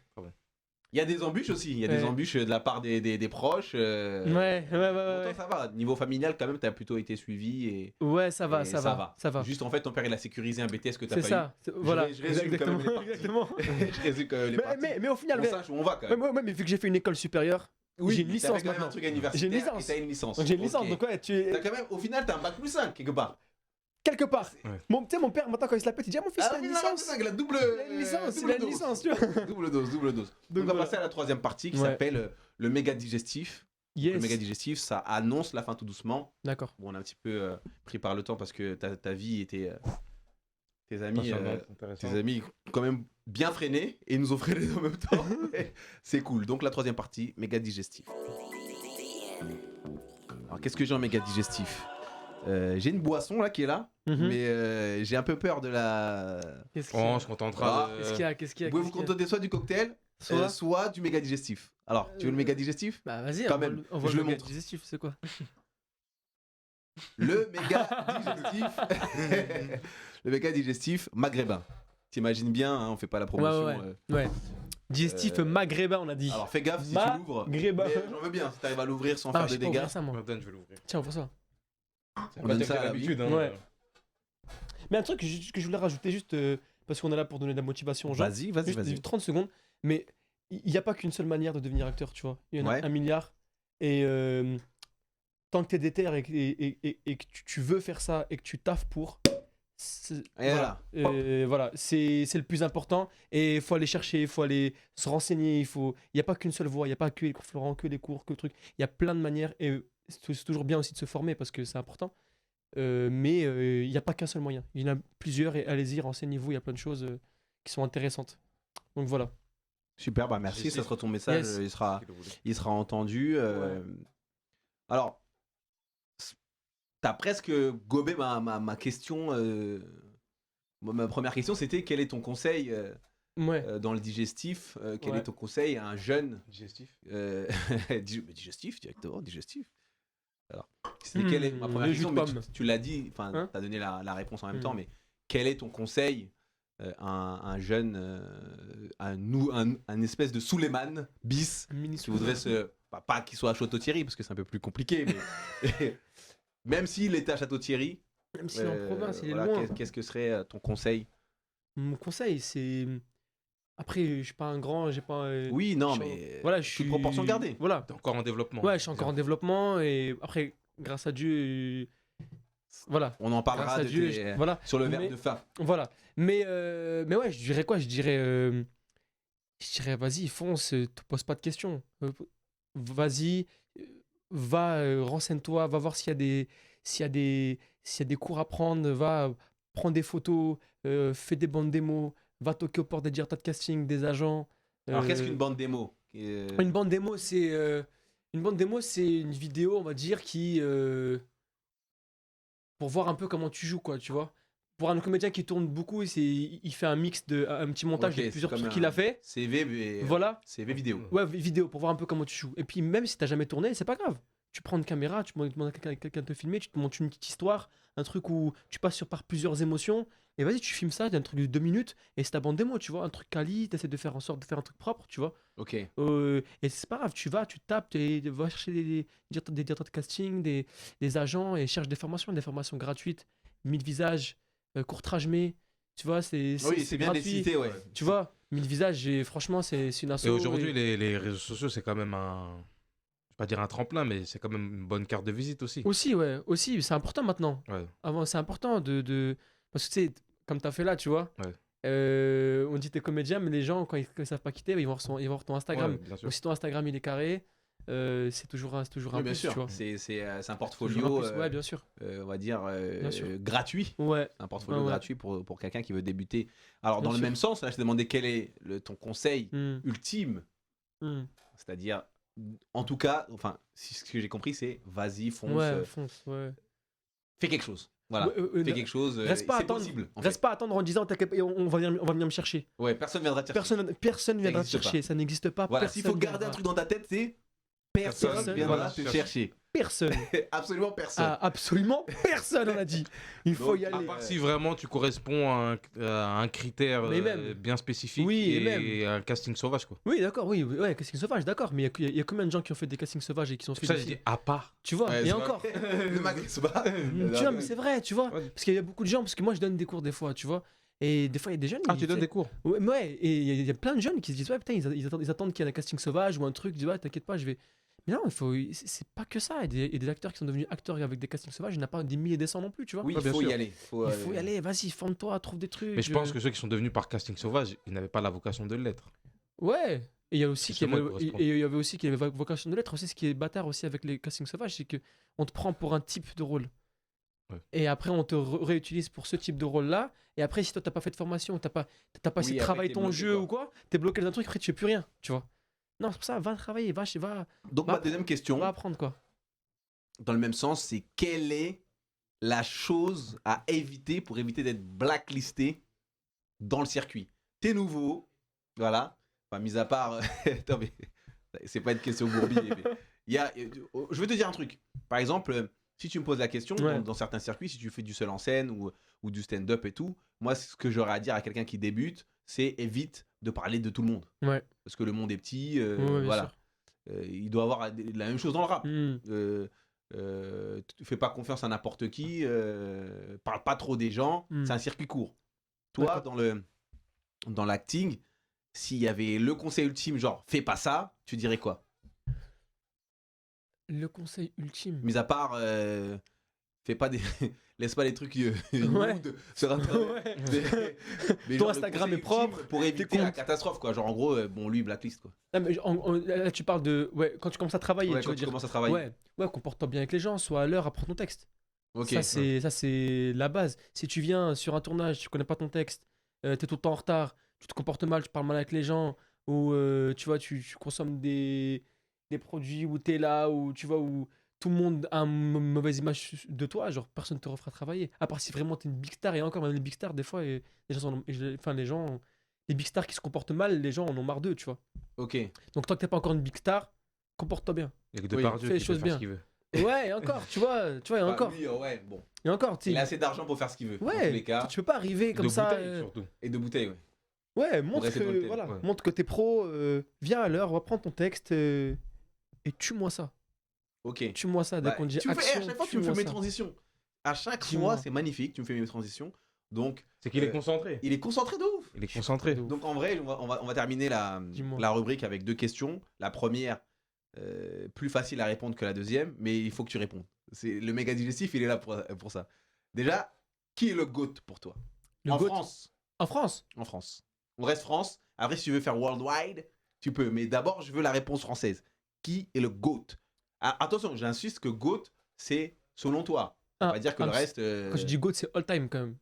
Il y a des embûches aussi. Il y a des Ouais. embûches de la part des proches. Ouais, Bon, toi, ouais. ça va. Niveau familial, quand même, tu as plutôt été suivi. Et Ouais, ça va, et ça va. Juste, en fait, ton père, il a sécurisé un BTS que tu C'est pas eu. ça. Voilà. je résume quand même les parties. Exactement. Je résume quand même les parties. Mais au final, On sache où on va quand même. mais vu que j'ai fait une école supérieure, j'ai une t'as licence fait quand même maintenant. un truc universitaire. J'ai une licence. Et t'as une licence. Donc j'ai une licence. Ok. Donc ouais, T'as quand même, au final, t'as un bac plus 5 quelque part. quelque part. Ouais. Tu sais, mon père, maintenant, quand il se la pète, il dit, ah, mon fils, il a une licence. Il a double. Il a une licence, il a une dose. licence, tu vois. Double dose. Donc, on va voilà. passer à la troisième partie qui Ouais. s'appelle le méga digestif. Le Yes. méga digestif, ça annonce la fin tout doucement. D'accord. Bon, on est un petit peu pris par le temps parce que ta vie était. Tes amis, quand même bien freinés et ils nous ont freinés en même temps. C'est cool. Donc, la troisième partie, méga digestif. Alors, qu'est-ce que j'ai en méga digestif? J'ai une boisson là qui est là, Mhm. mais j'ai un peu peur de la. Qu'est-ce qu'il y Oh, a on se contentera Qu'est-ce qu'il y a Qu'est-ce qu'il y a Vous pouvez vous contenter soit du cocktail, Soit soit du méga digestif. Alors, tu veux le méga digestif? Bah vas-y, Quand on voit même, on voit je le le méga montre. digestif, c'est quoi? Le méga digestif. Le méga digestif maghrébin. T'imagines bien, hein, on fait pas la promotion. Ouais. Ouais. Digestif Euh, maghrébin, on a dit. Alors fais gaffe si tu l'ouvres. Maghrébin. Mais j'en veux bien si t'arrives à l'ouvrir sans Ah, faire je de sais pas dégâts. ouvrir ça, moi. Donne, je vais l'ouvrir. Tiens, ouvre ça. On donne ça à la l'habitude. vie. Ouais. Mais un truc que je voulais rajouter juste parce qu'on est là pour donner de la motivation aux gens. Vas-y, vas-y, Juste vas-y. 30 secondes. Mais il n'y a pas qu'une seule manière de devenir acteur, tu vois. Il y en a Ouais. 1 milliard. Et tant que tu es déter et que tu veux faire ça et que tu taffes pour. Et Voilà, c'est le plus important. Et il faut aller chercher, il faut aller se renseigner. Il n'y a pas qu'une seule voie. Il n'y a pas que les cours Florent, que les cours, que le truc. Il y a plein de manières. Et c'est toujours bien aussi de se former parce que c'est important. Mais il n'y a pas qu'un seul moyen. Il y en a plusieurs et allez-y, renseignez-vous. Il y a plein de choses qui sont intéressantes. Donc voilà. Super, bah merci, ça sera ton message, Yes. il sera entendu. Alors, t'as presque gobé ma question. Ma première question, c'était quel est ton conseil Ouais. dans le digestif? Quel Ouais. est ton conseil à un jeune Digestif. digestif directement, digestif. Alors, quelle est ma première le jus question, de mais pomme. tu l'as dit, enfin, Hein tu as donné la réponse en même Hmm. temps, mais quel est ton conseil à un jeune, un espèce de Souleymane bis Mini qui voudrait se. Pas qu'il soit à Château-Thierry, parce que c'est un peu plus compliqué, mais même s'il était à Château-Thierry, Même s'il est en province, il est voilà, loin. qu'est-ce que serait ton conseil? Mon conseil, c'est. Après, je suis pas un grand, j'ai pas. Oui, non, je- mais Voilà, je toute suis. proportion gardée. Voilà. T'es encore en développement. Ouais, je suis encore en développement et après, grâce à Dieu, voilà. On en parlera Grâce à de Dieu, tes- voilà. sur le verre Mais- de fin. Voilà. Mais ouais, je dirais quoi? Je dirais, vas-y, fonce, te pose pas de questions. Vas-y, va, renseigne-toi, va voir s'il y a des cours à prendre, va prendre des photos, fais des bandes démos, va toquer aux portes des directeurs de casting, des agents. Alors, qu'est-ce euh, qu'une bande démo? Une bande démo, c'est une vidéo, on va dire, qui pour voir un peu comment tu joues, quoi, tu vois. Pour un comédien qui tourne beaucoup, il fait un mix un petit montage Ok, de c'est plusieurs comme trucs qu'il a fait. CV, mais Voilà. CV vidéo. Ouais, vidéo pour voir un peu comment tu joues. Et puis même si t'as jamais tourné, c'est pas grave. Tu prends une caméra, tu demandes à quelqu'un de te filmer, tu te montes une petite histoire, un truc où tu passes par plusieurs émotions. Et vas-y, tu filmes ça, un truc de 2 minutes, et c'est ta bande démo, tu vois, un truc quali, t'essaies de faire en sorte de faire un truc propre, tu vois. Ok. Et c'est pas grave, tu tapes, vas chercher des directeurs de casting, des agents, et cherche des formations gratuites, 1000 visages, courtrage mais, tu vois, Oui, c'est bien de les gratuit. citer, ouais. Tu vois, 1000 visages, et franchement, c'est une asso. Et aujourd'hui, les réseaux sociaux, c'est quand même je vais pas dire un tremplin, mais c'est quand même une bonne carte de visite aussi. Aussi, ouais, aussi, c'est important maintenant. Ouais. Avant, c'est important parce que tu sais, comme t'as fait là, tu vois, Ouais. on dit t'es comédien, mais les gens, quand ils savent pas quitter, ils vont voir ton Instagram. Ouais, bien sûr. Donc si ton Instagram il est carré, c'est toujours un Oui, plus, bien sûr. tu vois. C'est un Toujours un portfolio, plus, ouais, bien sûr. on va dire, Bien sûr. gratuit. Ouais, Un portfolio Ouais, ouais. gratuit pour quelqu'un qui veut débuter. Alors, Bien dans le sûr. même sens, là, je t'ai demandé quel est ton conseil Hmm, ultime. hmm. C'est-à-dire, en tout cas, enfin, ce que j'ai compris, c'est vas-y, fonce, Ouais, fonce, ouais. fais quelque chose. Voilà, Ouais, fais quelque chose. Reste pas à c'est attendre, possible. En reste pas à attendre en disant t'inquiète, on va venir me chercher. fait. Ouais, personne viendra te chercher. Personne viendra te n'existe chercher, ça n'existe pas. Voilà, s'il faut personne garder viendra. un truc dans ta tête, c'est personne Personne viendra voilà, te cherche. chercher. Personne. Absolument personne. Ah, absolument personne, on a dit. Il faut Donc, y à aller. À part si vraiment tu corresponds à un critère Mais même. bien spécifique Oui, et et un casting sauvage, quoi. Oui, d'accord, oui, ouais, casting sauvage, d'accord, mais il y a combien de gens qui ont fait des castings sauvages et qui sont C'est fait pour ça des que j'ai dit films à part. Tu vois, Ouais, et c'est encore. vrai. Le m'agresse pas. Tu vois, mais c'est vrai, tu vois. Ouais. Parce qu'il y a beaucoup de gens, parce que moi je donne des cours des fois, tu vois. Et des fois, il y a des jeunes. Ah, ils- tu donnes sais- des cours. Ouais, mais ouais, et il y a plein de jeunes qui se disent, ouais, putain, ils attendent qu'il y ait un casting sauvage ou un truc, ils disent, ouais, t'inquiète pas, je vais. Mais non, c'est pas que ça. Il y a des acteurs qui sont devenus acteurs avec des castings sauvages, il n'y en a pas des milliers et des cents non plus, tu vois. Oui, Ouais, il bien faut sûr. y aller. Il faut y aller, vas-y, forme-toi, trouve des trucs. Mais je pense que ceux qui sont devenus par casting sauvage, ils n'avaient pas la vocation de l'être. Ouais. Et il y a aussi qu'il y Justement, avait, il correspond. et il y avait aussi qu'il y avait vocation de l'être aussi, ce qui est bâtard aussi avec les castings sauvages, c'est que on te prend pour un type de rôle. Ouais. Et après on te réutilise pour ce type de rôle là. Et après si toi t'as pas fait de formation, t'as pas Oui, essayé de après, travailler t'es ton bloqué, jeu quoi. ou quoi, t'es bloqué dans un truc, après tu fais plus rien, tu vois. Non, c'est pour ça, va travailler, va Donc, Va ma deuxième question, apprendre quoi. dans le même sens, c'est quelle est la chose à éviter pour éviter d'être blacklisté dans le circuit? T'es nouveau, voilà. Enfin, mis à part. Attends, mais c'est pas une question bourbier. Mais je vais te dire un truc. Par exemple, si tu me poses la question, Ouais. dans certains circuits, si tu fais du seul en scène ou du stand-up et tout, moi, ce que j'aurais à dire à quelqu'un qui débute, c'est évite de parler de tout le monde. Ouais. Parce que le monde est petit, Ouais, bien voilà. Il doit avoir la même chose dans le rap. sûr. Fais pas confiance à n'importe qui, parle pas trop des gens, c'est un circuit court. Toi, dans l'acting, s'il y avait le conseil ultime, genre fais pas ça, tu dirais quoi? Le conseil ultime. Mis à part, fais pas des. Laisse pas les trucs Ouais. nude sur internet. Ouais. Mais Ton genre, le Instagram conseil est propre, ultime pour éviter comptes. la catastrophe, quoi. Genre, en gros, bon, lui, blacklist, quoi. Non, mais là, tu parles de. Ouais, quand tu commences à travailler, Ouais, tu quand veux tu dire. commences à travailler. Ouais, comporte-toi bien avec les gens, sois à l'heure, apprends ton texte. Ok. Ça, c'est la base. Si tu viens sur un tournage, tu connais pas ton texte, t'es tout le temps en retard, tu te comportes mal, tu parles mal avec les gens, ou tu vois, tu consommes des produits où t'es là, ou tu vois, où tout le monde a une mauvaise image de toi, genre personne te refera travailler. À part si vraiment t'es une big star, et encore, même les big stars, des fois, les big stars qui se comportent mal, les gens en ont marre d'eux, tu vois. Ok. Donc, tant que t'es pas encore une big star, comporte-toi bien. Il y a que Oui, Depardieu fais les qui choses peut faire bien. ce qu'il veut. Ouais, et encore, tu vois, et Enfin, encore. lui, ouais, bon. Et encore, tu Il a sais. assez d'argent pour faire ce qu'il veut. Dans tous Ouais, les cas. tu peux pas arriver comme de ça. bouteilles, surtout. Et de bouteilles, ouais. Ouais, montre rester dans le que, thème, voilà, ouais. montre que t'es pro, viens à l'heure, on va prendre ton texte et tue-moi ça. Ok. Tue-moi ça, dès Bah, qu'on dit tu me fais, action, à chaque fois, tu me fais tue-moi mes ça. transitions. À chaque Dis-moi. fois, c'est magnifique. Tu me fais mes transitions. Donc, C'est qu'il est Euh, concentré. il est concentré de ouf. Il est concentré. de ouf. Donc, en vrai, on va terminer Dis-moi. la rubrique avec 2 questions. La première, plus facile à répondre que la deuxième, mais il faut que tu répondes. Le méga digestif, il est là pour ça. Déjà, qui est le GOAT pour toi? Le En GOAT. France. En France? En France. On reste France. Après, si tu veux faire worldwide, tu peux. Mais d'abord, je veux la réponse française. Qui est le GOAT? Ah, attention, j'insiste que GOAT, c'est selon toi. On va Ah, pas dire que le reste. Quand je dis GOAT, c'est all time quand même.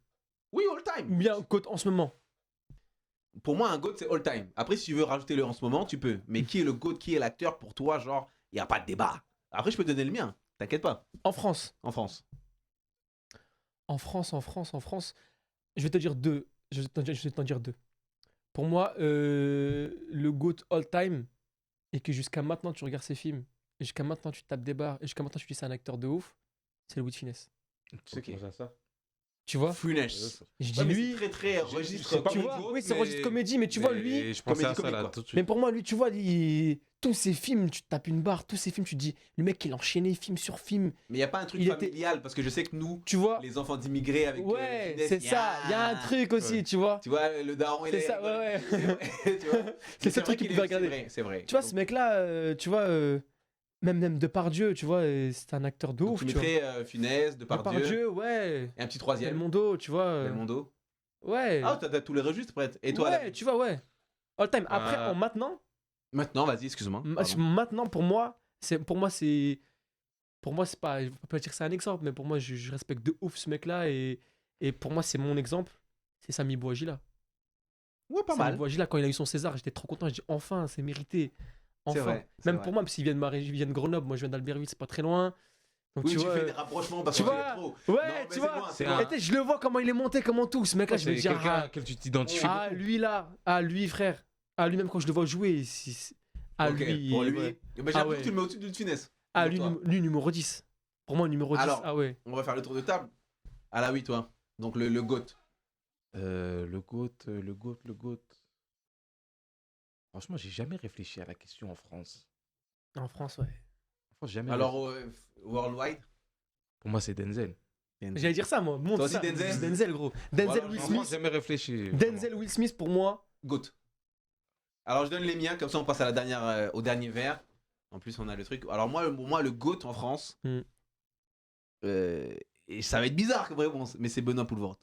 Oui, all time. Ou bien GOAT en ce moment. Pour moi, un GOAT, c'est all time. Après, si tu veux rajouter le en ce moment, tu peux. Mais qui est le GOAT? Qui est l'acteur pour toi? Genre, il n'y a pas de débat. Après, je peux te donner le mien. T'inquiète pas. En France. En France. En France. Je vais te dire deux. Je vais t'en dire deux. Pour moi, le GOAT all time, et que jusqu'à maintenant tu regardes ses films, et jusqu'à maintenant tu tapes des barres, et jusqu'à maintenant tu dis c'est un acteur de ouf, c'est Louis de Funès. Tu sais Ok. comment ça? Tu vois? Funès. Je dis Ouais, mais lui. c'est très très registre. sais pas Tu mon vois? GOAT, Oui, c'est mais- registre comédie, mais tu vois, lui. Je pensais à comédie ça là comique, tout de suite. Mais pour moi, lui, tu vois, tous ses films, tu te tapes une barre, tous ses films, tu te dis, le mec, il enchaînait film sur film. Mais il n'y a pas un truc Il était- familial parce que je sais que nous, Tu vois? les enfants d'immigrés avec. Ouais, Funès, c'est ça. Il y a un truc aussi, Ouais. tu vois? Tu vois, le daron, il C'est est. ça, ouais, C'est vrai, tu vois. C'est ce vrai truc qu'il est- pouvait regarder. C'est vrai, c'est vrai. Tu vois, ce mec-là, tu vois, même Depardieu, tu vois, c'est un acteur de Donc, ouf, tu tu vois. mettrais Funès, Depardieu, Depardieu, ouais. et un petit troisième. Belmondo, tu vois. Belmondo. Ouais. Ah, t'as tous les registres prêts. Et toi, ouais, David tu vois, ouais. All time. Après, Ah. maintenant, Maintenant, vas-y, excuse-moi. Pardon. maintenant, pour moi, c'est pas, je peux pas dire que c'est un exemple, mais pour moi, je respecte de ouf ce mec-là, et pour moi, c'est mon exemple. C'est Sami Bouajila. Ouais, pas Sami mal. Bouajila, quand il a eu son César, j'étais trop content. Je dis enfin, c'est mérité. C'est Enfin. vrai, c'est Même vrai. pour moi, parce qu'il vient il vient de Grenoble, moi je viens d'Albertville, c'est pas très loin. Donc Oui, tu vois, fais des rapprochements parce tu que vois, c'est trop. ouais, Non, mais tu c'est vois. loin, c'est C'est loin. un- Et tu sais, je le vois comment il est monté, comment tout. Ce mec-là, je vais C'est dire, quelqu'un auquel tu t'identifies. ah, beaucoup. lui là, ah, lui frère, ah, lui même quand je le vois jouer, ah, Ok, lui, pour lui. ouais. Mais Ah j'avoue ouais. que tu le mets au-dessus d'une finesse. Ah, Pour lui, toi. lui, numéro 10. Pour moi, numéro 10, Alors, ah ouais. On va faire le tour de table. À la oui, toi. Donc le GOAT. Le GOAT. Franchement, j'ai jamais réfléchi à la question en France. En France, ouais. En France, jamais. Alors, worldwide. Pour moi, c'est Denzel. J'allais dire ça, moi. Montre Toi aussi, ça. Denzel C'est Denzel, gros. Denzel Voilà, Will En France, Smith. jamais réfléchi. Denzel Will Smith, pour moi. GOAT. Alors, je donne les miens, comme ça on passe à la dernière, au dernier verre. En plus, on a le truc. Alors, pour moi, le GOAT en France, Hmm. et ça va être bizarre comme réponse, mais c'est Benoît Poelvoort.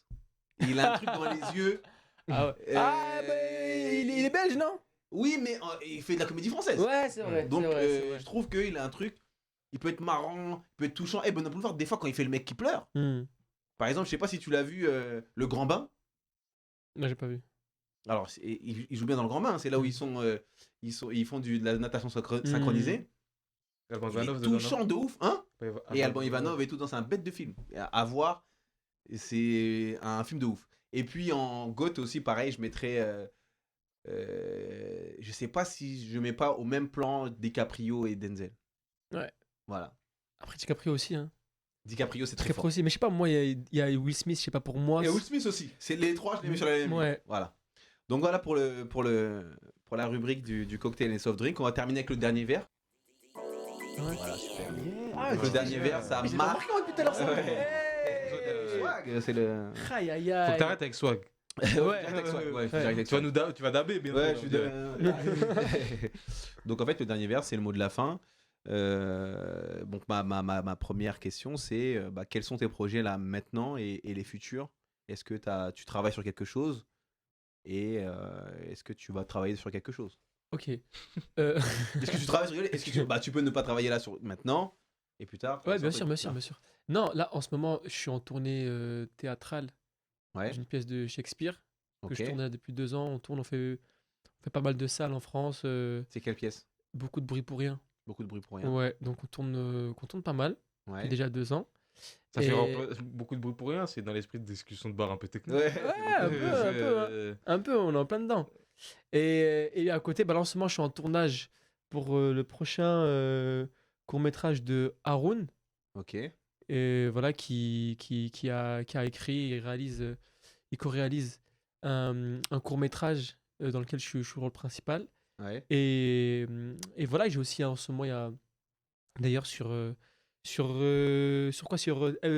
Il a un truc dans les yeux. Ah ouais. Ah, bah, il est belge, non? Oui, mais il fait de la comédie française. Ouais, c'est vrai. Donc, c'est vrai, c'est vrai. je trouve qu'il a un truc. Il peut être marrant, il peut être touchant. Et Benoît Poelvoort, des fois, quand il fait le mec qui pleure, Hmm. par exemple, je sais pas si tu l'as vu, Le Grand Bain. Non, j'ai pas vu. Alors, il joue bien dans Le Grand Bain. C'est là où ils font de la natation synchronisée. Alban Il est Ivanov dedans, non touchant de ouf, hein. Et Alban Ivanov. Ivanov et tout, c'est un bête de film. À voir, c'est un film de ouf. Et puis en GOAT aussi, pareil, je mettrais. Je sais pas si je mets pas au même plan DiCaprio et Denzel. Ouais. Voilà. Après, DiCaprio aussi, hein. DiCaprio, c'est très DiCaprio fort. aussi. Mais je sais pas, moi, il y a Will Smith, je sais pas pour moi. Et Will Smith aussi. C'est les trois, je les mets sur la même ligne. Ouais. Voilà. Donc voilà pour la rubrique du cocktail et soft drink. On va terminer avec le dernier verre. Ouais. Voilà, super. Ah, Le dernier verre, ça Mais j'ai marque. remarqué depuis tout à l'heure, ça. Ouais. Hey. Swag, c'est le. Aïe, aïe, Faut aïe. que t'arrêtes avec swag. Direct avec swag. Ouais, direct avec Tu vas swag. tu vas daber bientôt. Ouais, là, je suis on dirait. Donc en fait, le dernier verre, c'est le mot de la fin. Donc ma première question, c'est quels sont tes projets là maintenant et les futurs? Est-ce que tu travailles sur quelque chose? Et est-ce que tu vas travailler sur quelque chose? Ok. Est-ce que tu travailles sur quelque chose? Est-ce que tu peux ne pas travailler là maintenant et plus tard? Ouais, sur bien tes sûr, trucs, bien sûr, là. bien sûr. Non, là, en ce moment, je suis en tournée théâtrale. Ouais, J'ai une pièce de Shakespeare que je ok. tourne là depuis 2 ans. On fait pas mal de salles en France. C'est quelle pièce? Beaucoup de bruit pour rien. Beaucoup de bruit pour rien. Ouais, donc on tourne pas mal. Ouais. Déjà 2 ans. Ça Et- fait beaucoup de bruit pour rien. C'est dans l'esprit de discussion de bar un peu technique. Ouais, un peu, hein. Un peu, on est en plein dedans. Et à côté, là, en ce moment, je suis en tournage pour le prochain court-métrage de Haroun, Ok. et voilà, qui a écrit et il co-réalise un court-métrage dans lequel je suis le rôle principal. Ouais. Et voilà, j'ai aussi en ce moment, il y a d'ailleurs sur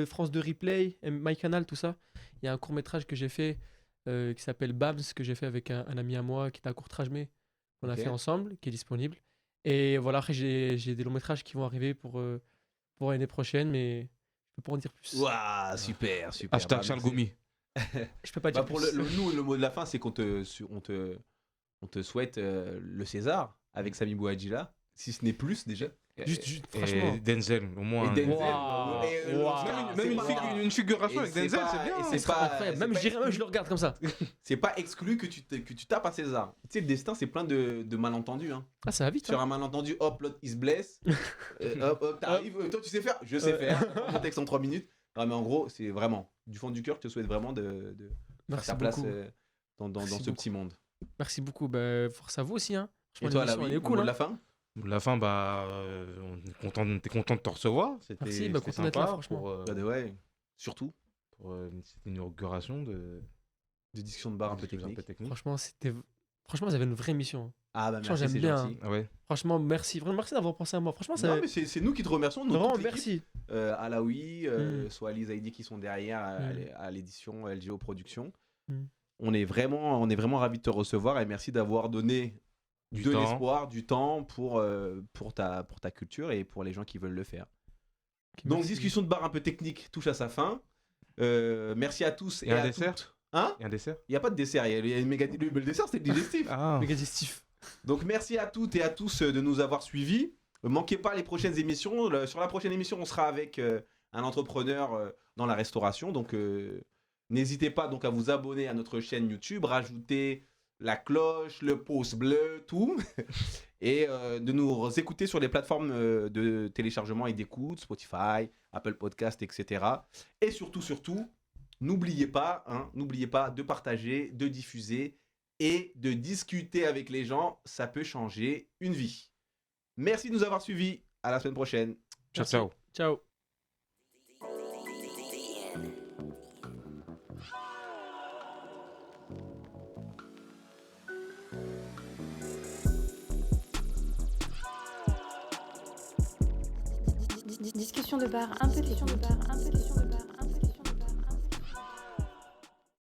France 2 Replay, MyCanal, tout ça, il y a un court-métrage que j'ai fait qui s'appelle Babs, que j'ai fait avec un ami à moi qui est un court-métrage, mais qu'on a Ok. fait ensemble, qui est disponible. Et voilà, après, j'ai des longs-métrages qui vont arriver pour l'année prochaine, mais je peux pas en dire plus. Waouh, super, super. Hashtag Bah, Charles merci. Goumi. Je peux pas Bah, dire pour plus. nous, le mot de la fin, c'est qu'on on te souhaite le César avec Sami Bouadjila, si ce n'est plus déjà. Juste, Et franchement. Denzel, au moins. Et Denzel, Waouh. et Waouh. Même une, c'est une figuration et avec c'est Denzel, pas- c'est bien. et hein. c'est C'est incroyable. Même, pas je dirais, même je le regarde comme ça. c'est pas exclu que que tu tapes un César. Tu sais, le destin, c'est plein de malentendus. Hein. Ah, ça va vite. Sur Hein. un malentendu, hop, l'autre il se blesse. Hop, t'arrives. Toi, tu sais faire. Je sais faire. Mon texte en 3 minutes. Non, mais en gros, c'est vraiment du fond du cœur, je te souhaite vraiment de faire Merci ta place beaucoup. dans Merci ce beaucoup. petit monde. Merci beaucoup. Bah, force à vous aussi. Hein. Et Franchement, toi, là, l'émission, oui, elle est au cool. mot Hein. de la fin. La fin, bah, on t'es content de te recevoir. C'était Merci, bah, c'était content d'être là, sympa franchement. Ouais, surtout c'était une inauguration de de discussion de bar un peu discussion technique. Franchement, vous avez une vraie émission. Ah bah Franchement, merci, c'est j'aime bien. gentil. Ah ouais. Franchement, merci. Vraiment, merci d'avoir pensé à moi. Franchement, ça. Non, mais c'est nous qui te remercions. Nous, Vraiment, toute l'équipe. merci. Alaoui, soit Ali Zaidi qui sont derrière à l'édition LGO Productions. Mm. On est vraiment ravis de te recevoir et merci d'avoir donné Du de temps. l'espoir, du temps pour ta culture et pour les gens qui veulent le faire. Ok, Donc merci. discussion de bar un peu technique touche à sa fin. Merci à tous Et et un à dessert toutes. Hein? Et un dessert Il n'y a pas de dessert, il y a une méga... le dessert c'est le digestif. Ah. Méga digestif. Donc merci à toutes et à tous de nous avoir suivis. Manquez pas les prochaines émissions. Sur la prochaine émission, on sera avec un entrepreneur dans la restauration. Donc n'hésitez pas donc à vous abonner à notre chaîne YouTube, rajouter la cloche, le pouce bleu, tout. Et de nous écouter sur les plateformes de téléchargement et d'écoute, Spotify, Apple Podcast, etc. Et surtout, n'oubliez pas de partager, de diffuser et de discuter avec les gens. Ça peut changer une vie. Merci de nous avoir suivis. À la semaine prochaine. Ciao, Merci. ciao. Ciao. Discussion de bar un peu technique.